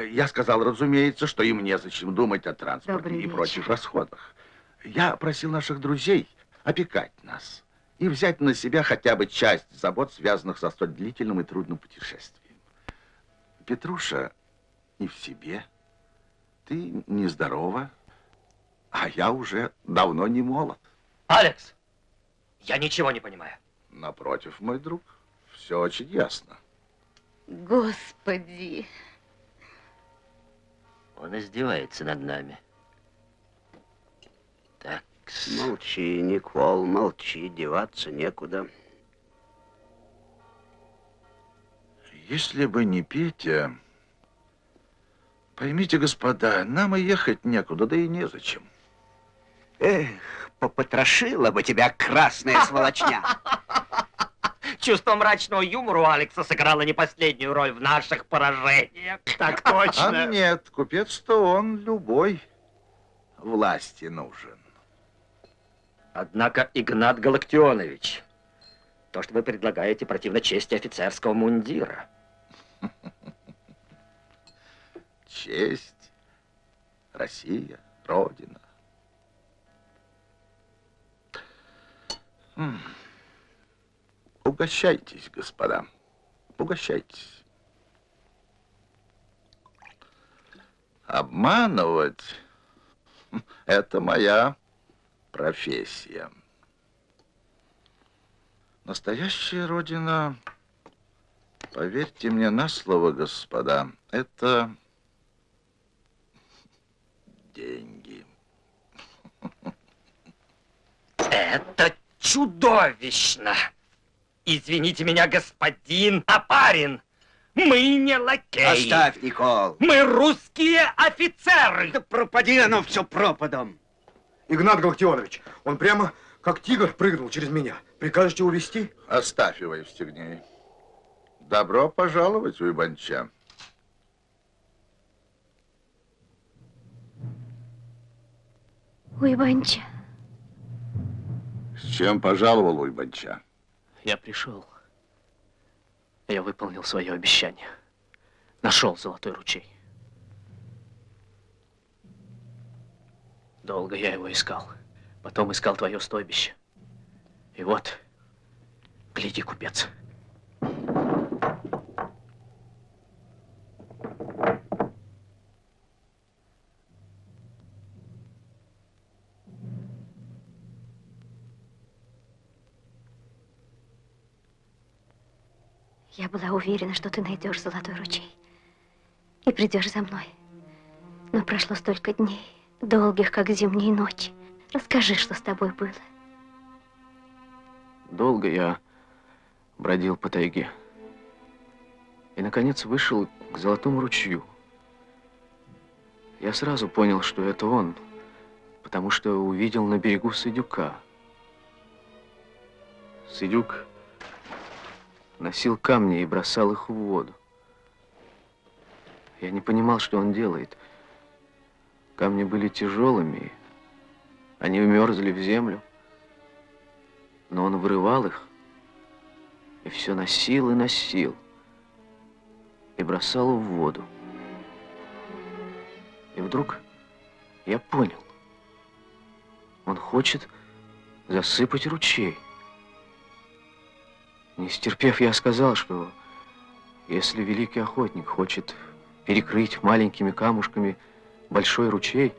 Я сказал, разумеется, что им незачем думать о транспорте и прочих расходах. Я просил наших друзей опекать нас и взять на себя хотя бы часть забот, связанных со столь длительным и трудным путешествием. Петруша не в себе, ты нездорова, а я уже давно не молод. Алекс, я ничего не понимаю. Напротив, мой друг, все очень ясно. Господи. Он издевается над нами. Так. Молчи, Никол, молчи, деваться некуда. Если бы не Петя... Поймите, господа, нам и ехать некуда, да и незачем. Эх, попотрошила бы тебя красная сволочня. Чувство мрачного юмора у Алекса сыграло не последнюю роль в наших поражениях. Так точно. А нет, купец-то он любой власти нужен. Однако, Игнат Галактионович, то, что вы предлагаете, противно чести офицерского мундира. Честь, Россия, Родина. Угощайтесь, господа, угощайтесь. Обманывать — это моя профессия. Настоящая Родина, поверьте мне на слово, господа, это деньги. Это чудовищно! Извините меня, господин Апарин, мы не лакеи. Оставь, Никол. Мы русские офицеры. Да пропади оно все пропадом. Игнат Галактионович, он прямо как тигр прыгнул через меня. Прикажете увезти? Оставь его, Евстигней. Добро пожаловать, Уйбанча. Уйбанча. С чем пожаловал, Уйбанча? Я пришел. Я выполнил свое обещание. Нашел золотой ручей. Долго я его искал. Потом искал твое стойбище. И вот, гляди, купец. Я была уверена, что ты найдешь золотой ручей и придешь за мной. Но прошло столько дней, долгих, как зимние ночи. Расскажи, что с тобой было. Долго я бродил по тайге. И, наконец, вышел к золотому ручью. Я сразу понял, что это он, потому что увидел на берегу Сыдюка. Сыдюк носил камни и бросал их в воду. Я не понимал, что он делает. Камни были тяжелыми, они вмерзли в землю. Но он вырывал их и все носил и носил, и бросал в воду. И вдруг я понял, он хочет засыпать ручей. Не стерпев, я сказал, что если великий охотник хочет перекрыть маленькими камушками большой ручей,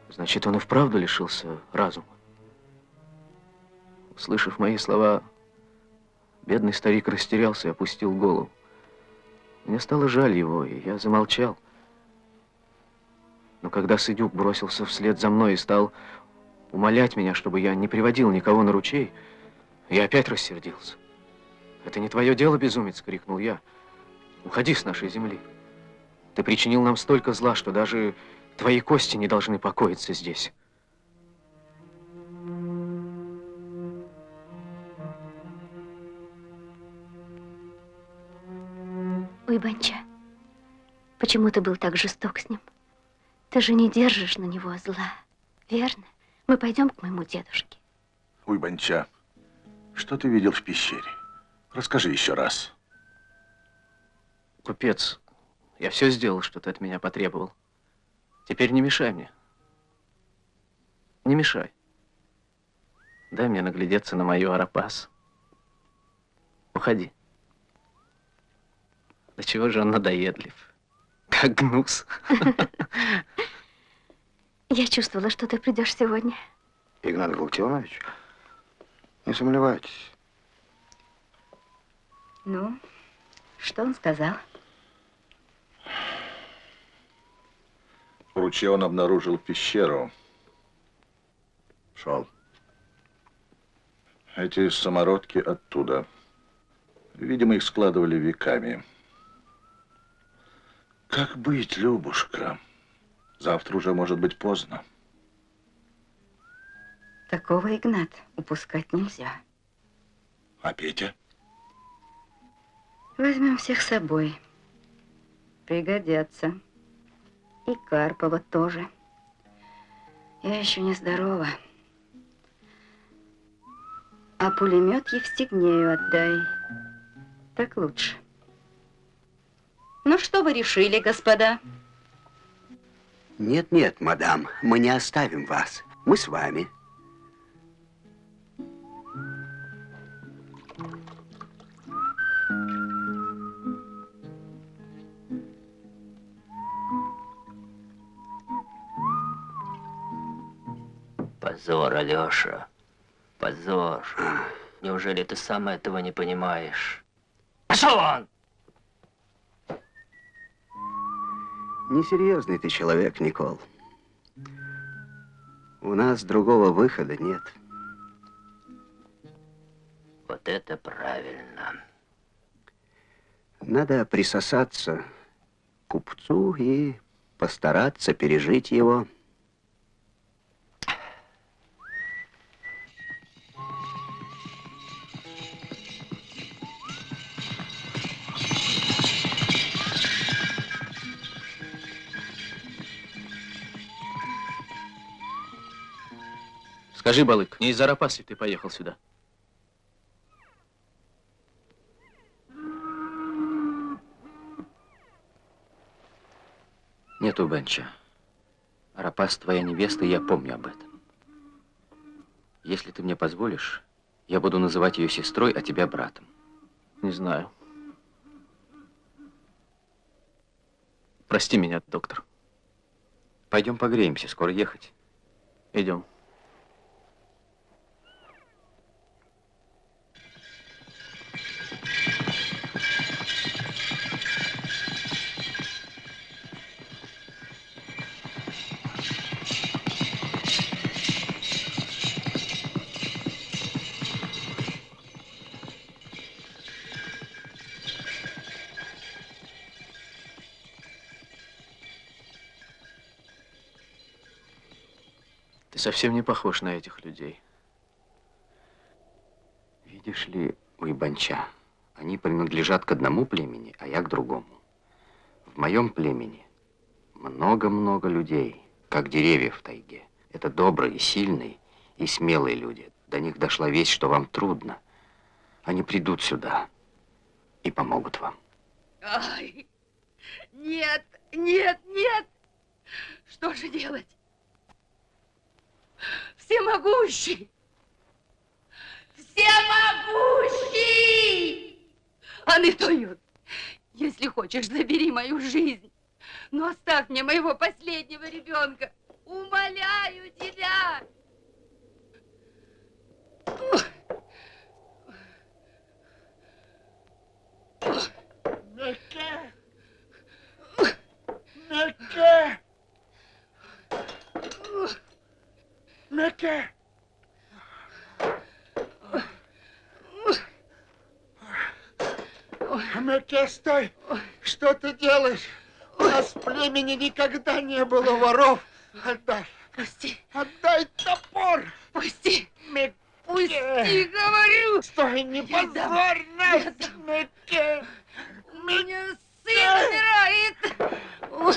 значит, он и вправду лишился разума. Услышав мои слова, бедный старик растерялся и опустил голову. Мне стало жаль его, и я замолчал. Но когда Сыдюк бросился вслед за мной и стал умолять меня, чтобы я не приводил никого на ручей, я опять рассердился. «Это не твое дело, безумец!» — крикнул я. «Уходи с нашей земли. Ты причинил нам столько зла, что даже твои кости не должны покоиться здесь». Уйбанча, почему ты был так жесток с ним? Ты же не держишь на него зла, верно? Мы пойдем к моему дедушке. Уйбанча, что ты видел в пещере? Расскажи еще раз. Купец, я все сделал, что ты от меня потребовал. Теперь не мешай мне. Не мешай. Дай мне наглядеться на мою Арапас. Уходи. Да чего же он надоедлив? Как гнус. Я чувствовала, что ты придешь сегодня. Игнат Галактионович, не сомневайтесь. Ну, что он сказал? В ручье он обнаружил пещеру. Шел. Эти самородки оттуда. Видимо, их складывали веками. Как быть, Любушка? Завтра уже может быть поздно. Такого, Игнат, упускать нельзя. А Петя? Возьмем всех с собой. Пригодятся. И Карпова тоже. Я еще не здорова. А пулемет Евстигнею отдай. Так лучше. Ну, что вы решили, господа? Нет, нет, мадам, мы не оставим вас. Мы с вами. Позор, Алёша. Позор. Неужели ты сам этого не понимаешь? Пошел вон! Несерьезный ты человек, Никол. У нас другого выхода нет. Вот это правильно. Надо присосаться к купцу и постараться пережить его. Скажи, Балык, не из-за Арапас ты поехал сюда? Нет, Уйбанча. Арапас твоя невеста, и я помню об этом. Если ты мне позволишь, я буду называть ее сестрой, а тебя братом. Не знаю. Прости меня, доктор. Пойдем погреемся, скоро ехать. Идем. Ты совсем не похож на этих людей. Видишь ли, Уйбанча, они принадлежат к одному племени, а я к другому. В моем племени много-много людей, как деревья в тайге. Это добрые, сильные и смелые люди. До них дошла весть, что вам трудно. Они придут сюда и помогут вам. Ай, нет, нет, нет! Что же делать? Всемогущий! Всемогущий! Анатолий, если хочешь, забери мою жизнь, но оставь мне моего последнего ребенка. Умоляю тебя! Мекке! Мекке! Мекке! Мекке, стой! Что ты делаешь? У нас в племени никогда не было воров. Отдай. Пусти. Отдай топор. Пусти. Мекке. Пусти, говорю. Стой, не позорь нас, Мекке. У меня сын умирает. Ой.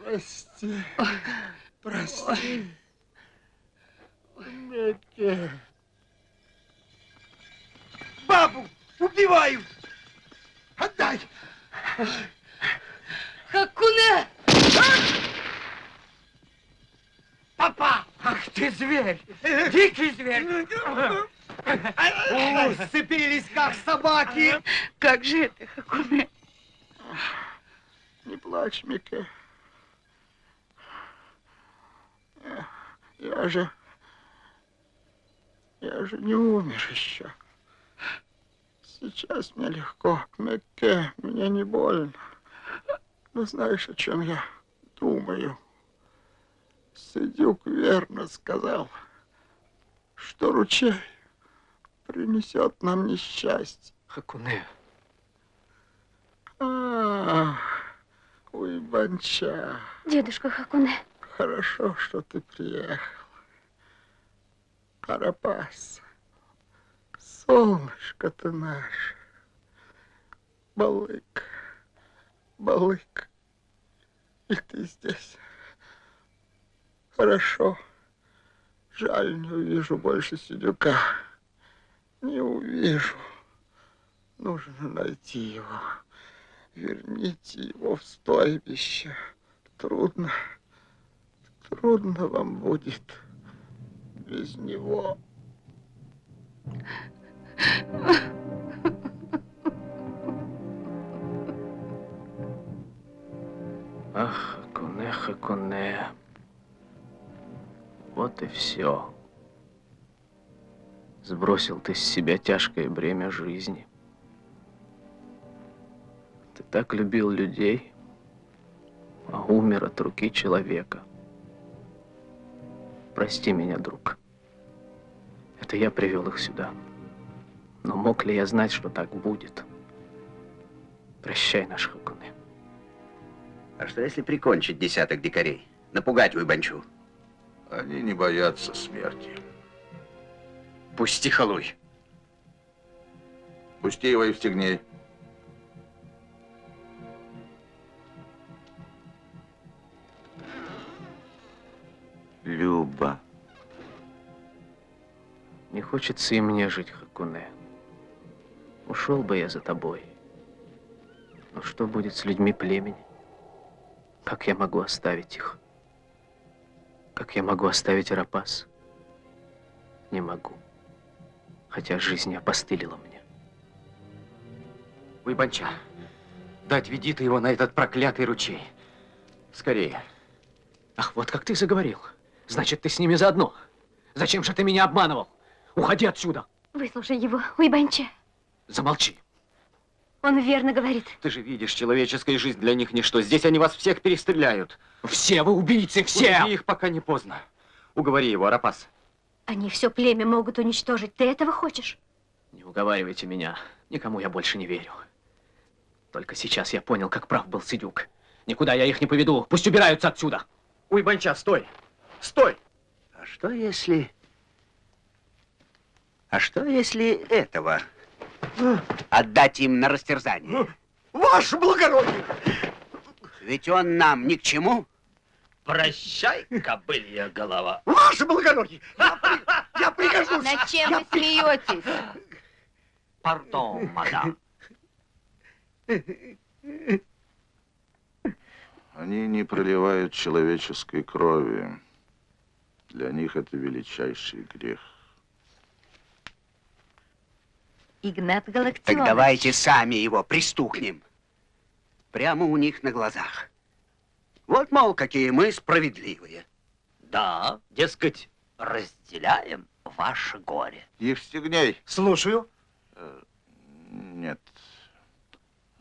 Прости. Прости. Мекке. Бабу убивают! Отдай! Хакуне! Папа! Ах ты зверь! Дикий зверь! Сцепились, как собаки! Как же это, Хакуне? Не плачь, Мекке. Я же не умер еще. Сейчас мне легко. Мекке, мне не больно. Но знаешь, о чем я думаю? Сидюк верно сказал, что ручей принесет нам несчастье. Хакуне. Уйбанча. Дедушка Хакуне. Хорошо, что ты приехал. Карапас. Солнышко ты наш. Балык. Балык. И ты здесь. Хорошо. Жаль, не увижу больше Сидюка. Не увижу. Нужно найти его. Верните его в стойбище. Трудно вам будет без него. Ах, Хакуне, Хакуне. Вот и все. Сбросил ты с себя тяжкое бремя жизни. Ты так любил людей, а умер от руки человека. Прости меня, друг. Это я привел их сюда. Но мог ли я знать, что так будет? Прощай, наш Хакуне. А что если прикончить десяток дикарей? Напугать Уйбанчу? Они не боятся смерти. Пусти, халуй. Пусти его и встегни. Люба. Не хочется и мне жить, Хакуне. Ушел бы я за тобой. Но что будет с людьми племени? Как я могу оставить их? Как я могу оставить Арапас? Не могу. Хотя жизнь опостылила мне. Уйбанча, да отведи ты его на этот проклятый ручей. Скорее. Ах, вот как ты заговорил. Значит, ты с ними заодно. Зачем же ты меня обманывал? Уходи отсюда. Выслушай его, Уйбанча. Замолчи. Он верно говорит. Ты же видишь, человеческая жизнь для них ничто. Здесь они вас всех перестреляют. Все вы убийцы, все! Убеди их, пока не поздно. Уговори его, Арапас. Они все племя могут уничтожить. Ты этого хочешь? Не уговаривайте меня. Никому я больше не верю. Только сейчас я понял, как прав был Сидюк. Никуда я их не поведу. Пусть убираются отсюда. Уйбанча, стой! Стой! А что если этого отдать им на растерзание? Ваше благородие! Ведь он нам ни к чему. Прощай, кобылья голова. Ваше благородие! Я прикажу. Над чем вы смеетесь? Пардон, мадам. Они не проливают человеческой крови. Для них это величайший грех. Игнат Галактионович. Так давайте сами его пристукнем. Прямо у них на глазах. Вот, мол, какие мы справедливые. Да, дескать, разделяем ваше горе. Евстигней. Слушаю. Нет.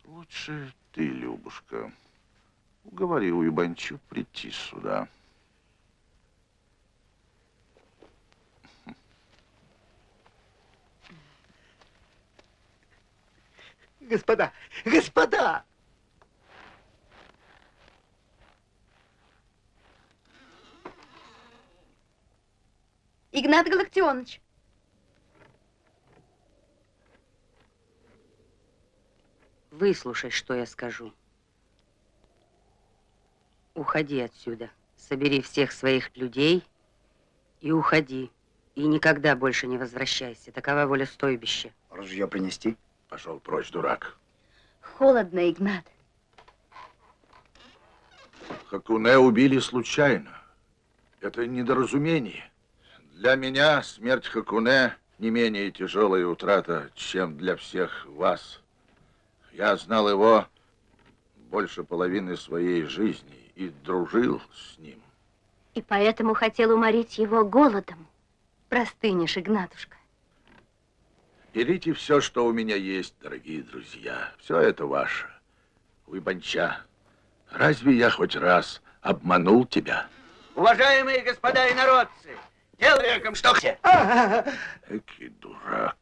Лучше ты, Любушка. Уговори Уйбанчу прийти сюда. Господа, господа! Игнат Галактионович. Выслушай, что я скажу. Уходи отсюда. Собери всех своих людей и уходи. И никогда больше не возвращайся. Такова воля стойбища. Ружье принести? Пошел прочь, дурак. Холодно, Игнат. Хакуне убили случайно. Это недоразумение. Для меня смерть Хакуне не менее тяжелая утрата, чем для всех вас. Я знал его больше половины своей жизни и дружил с ним. И поэтому хотел уморить его голодом. Простынешь, Игнатушка. Берите все, что у меня есть, дорогие друзья. Все это ваше. Уйбанча, разве я хоть раз обманул тебя? Уважаемые господа инородцы, делаем что все. Экий дурак.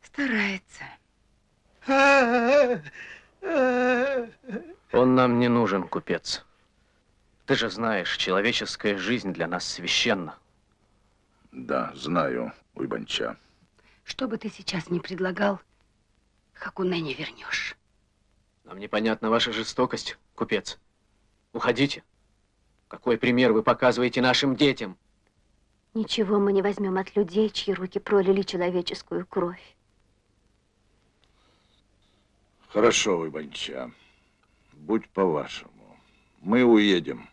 Старается. Он нам не нужен, купец. Ты же знаешь, человеческая жизнь для нас священна. Да, знаю, Уйбанча. Что бы ты сейчас ни предлагал, Хакуне не вернешь. Нам непонятна ваша жестокость, купец. Уходите. Какой пример вы показываете нашим детям? Ничего мы не возьмем от людей, чьи руки пролили человеческую кровь. Хорошо, Уйбанча. Будь по-вашему. Мы уедем.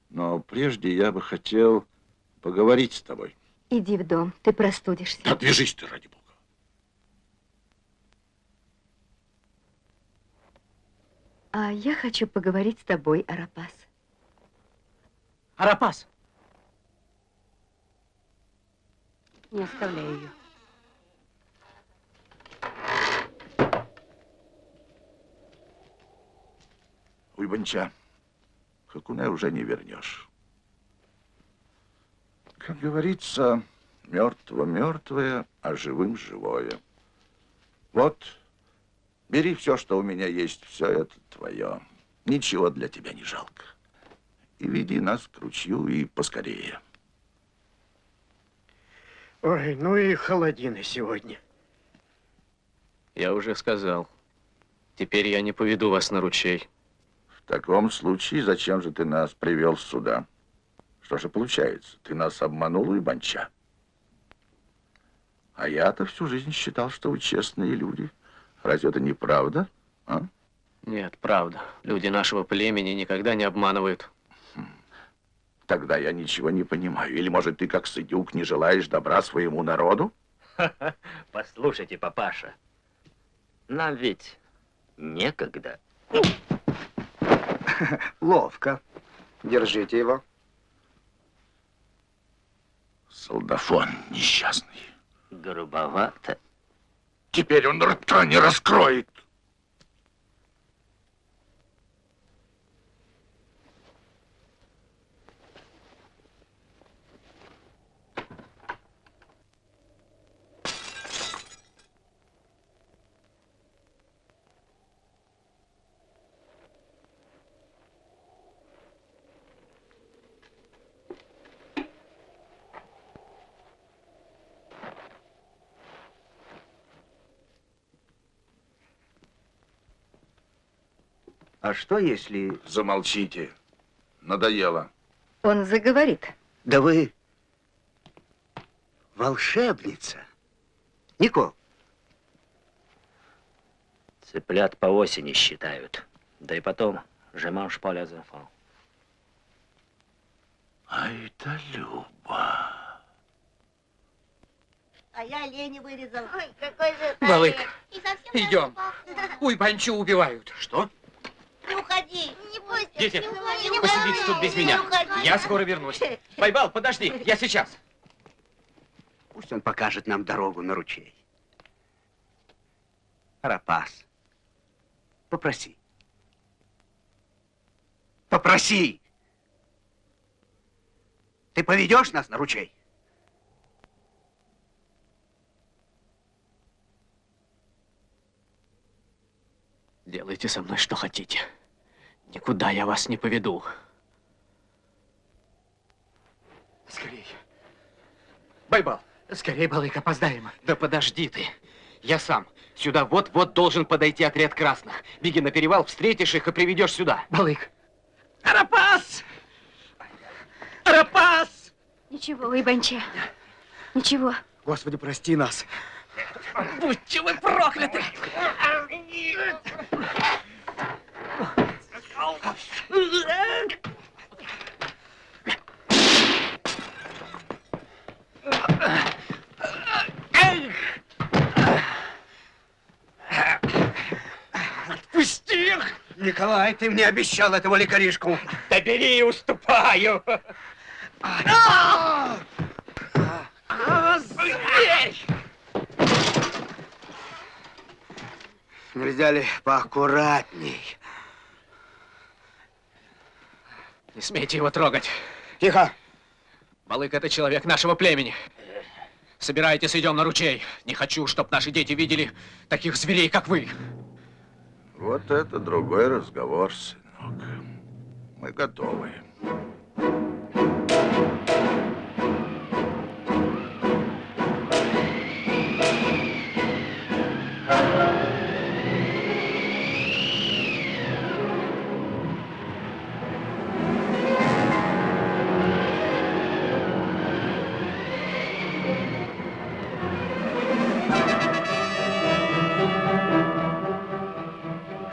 Но прежде я бы хотел поговорить с тобой. Иди в дом, ты простудишься. Отвяжись ты, ради бога. А я хочу поговорить с тобой, Арапас. Арапас! Не оставляй ее. Уйбанча, Хакуне уже не вернешь. Как говорится, мертво мертвое, а живым живое. Вот, бери все, что у меня есть, все это твое. Ничего для тебя не жалко. И веди нас к ручью и поскорее. Ой, ну и холодины сегодня. Я уже сказал. Теперь я не поведу вас на ручей. В таком случае, зачем же ты нас привел сюда? Что же получается? Ты нас обманул, Уйбанча. А я-то всю жизнь считал, что вы честные люди. Разве это не правда? А? Нет, правда. Люди нашего племени никогда не обманывают. Тогда я ничего не понимаю. Или, может, ты, как Сыдюк, не желаешь добра своему народу? Послушайте, папаша, нам ведь некогда. Ловко. Держите его. Солдафон несчастный. Грубовато. Теперь он рта не раскроет. А что если... Замолчите. Надоело. Он заговорит. Да вы волшебница. Никол. Цыплят по осени считают. Да и потом, je mange pas les enfants. Ай да Люба. А я олени вырезал. Ой, какой же Балык, и совсем идем. Уйбанчу убивают. Что? Не уходи, не бойся. Дети, не уходи, не посидите уходи, тут без не меня. уходи. Я скоро вернусь. Байбал, подожди, я сейчас. Пусть он покажет нам дорогу на ручей. Арапас, попроси. Попроси! Ты поведешь нас на ручей? Делайте со мной что хотите. Никуда я вас не поведу. Скорей. Байбал, скорей, Балык, опоздаем. Да подожди ты. Я сам. Сюда вот-вот должен подойти отряд красных. Беги на перевал, встретишь их и приведешь сюда. Балык! Арапас! Арапас! Ничего, Ибанча. Ничего. Господи, прости нас. Будьте вы прокляты! Отпусти их! Николай, ты мне обещал этого лекаришку. Да бери, уступаю! Зверь! Нельзя ли поаккуратней? Не смейте его трогать. Тихо! Балык — это человек нашего племени. Собирайтесь, идем на ручей. Не хочу, чтобы наши дети видели таких зверей, как вы. Вот это другой разговор, сынок. Мы готовы.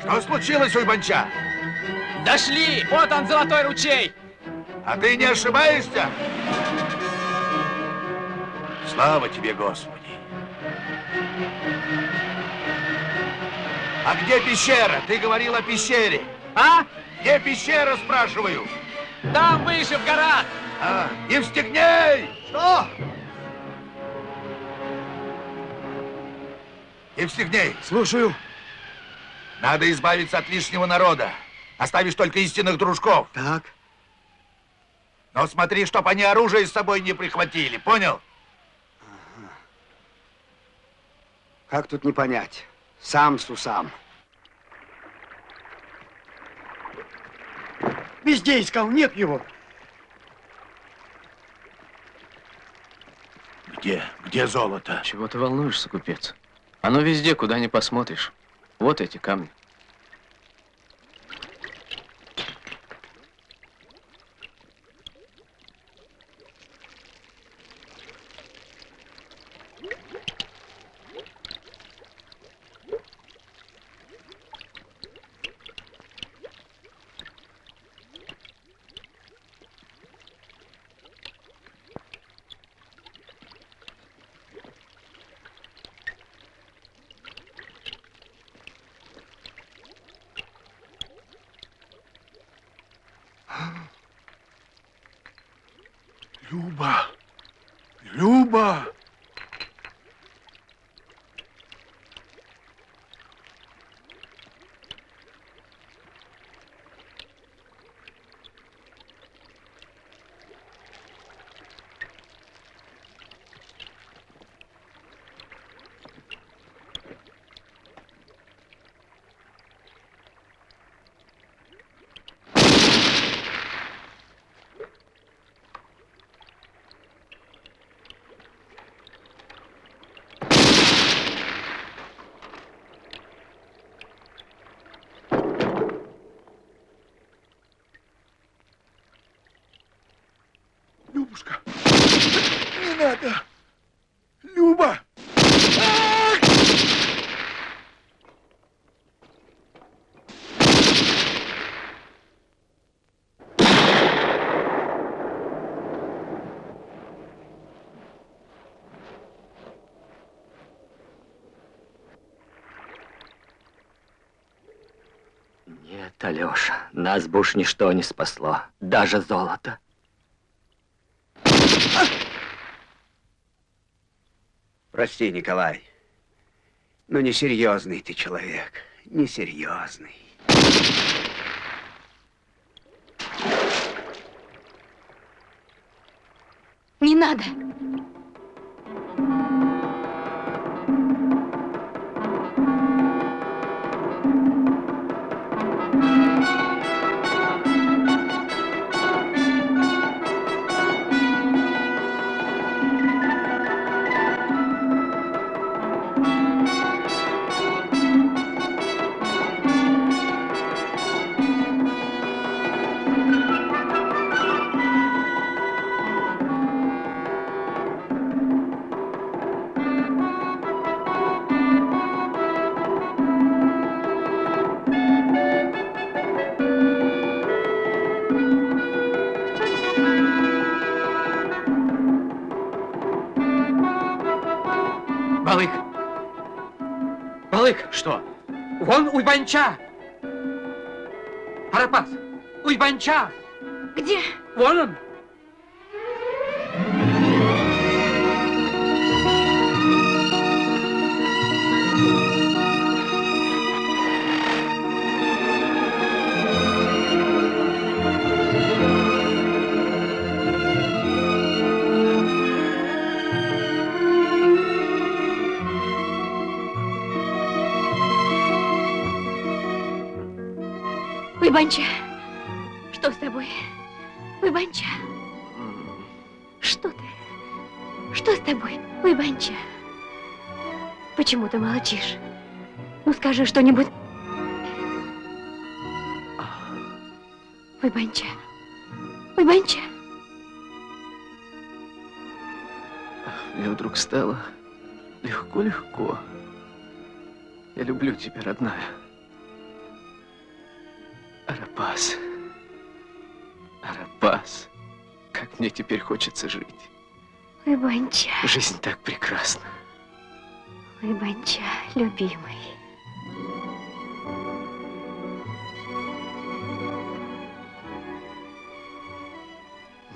Что случилось, Уйбанча? Дошли! Вот он, золотой ручей! А ты не ошибаешься? Слава тебе, Господи! А где пещера? Ты говорил о пещере. А? Где пещера, спрашиваю? Там выше, в горах! А, Евстигней! Что? Евстигней! Слушаю. Надо избавиться от лишнего народа. Оставишь только истинных дружков. Так. Но смотри, чтоб они оружие с собой не прихватили, понял? Ага. Как тут не понять? Сам с усам. Везде искал, нет его. Где золото? Чего ты волнуешься, купец? Оно везде, куда ни посмотришь. Вот эти камни. Люба! Люба! Любушка, не надо! Люба! Нет, Алеша, нас бы уж ничто не спасло, даже золото. Прости, Николай. Но несерьезный ты человек. Несерьезный. Не надо. Балык! Балык! Что? Вон Уйбанча! Арапас! Уйбанча! Где? Вон он! Уйбанча, что с тобой? Уйбанча, что ты? Что с тобой, Уйбанча? Почему ты молчишь? Ну скажи что-нибудь. Уйбанча, Уйбанча. Мне вдруг стало легко-легко. Я люблю тебя, родная. Арапас. Арапас. Как мне теперь хочется жить. Уйбанча. Жизнь так прекрасна. Уйбанча, любимый.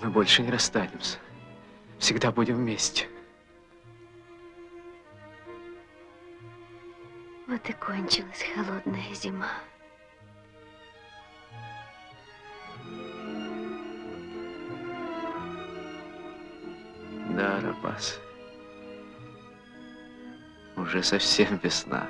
Мы больше не расстанемся. Всегда будем вместе. Вот и кончилась холодная зима. Да, Арапас. Уже совсем весна.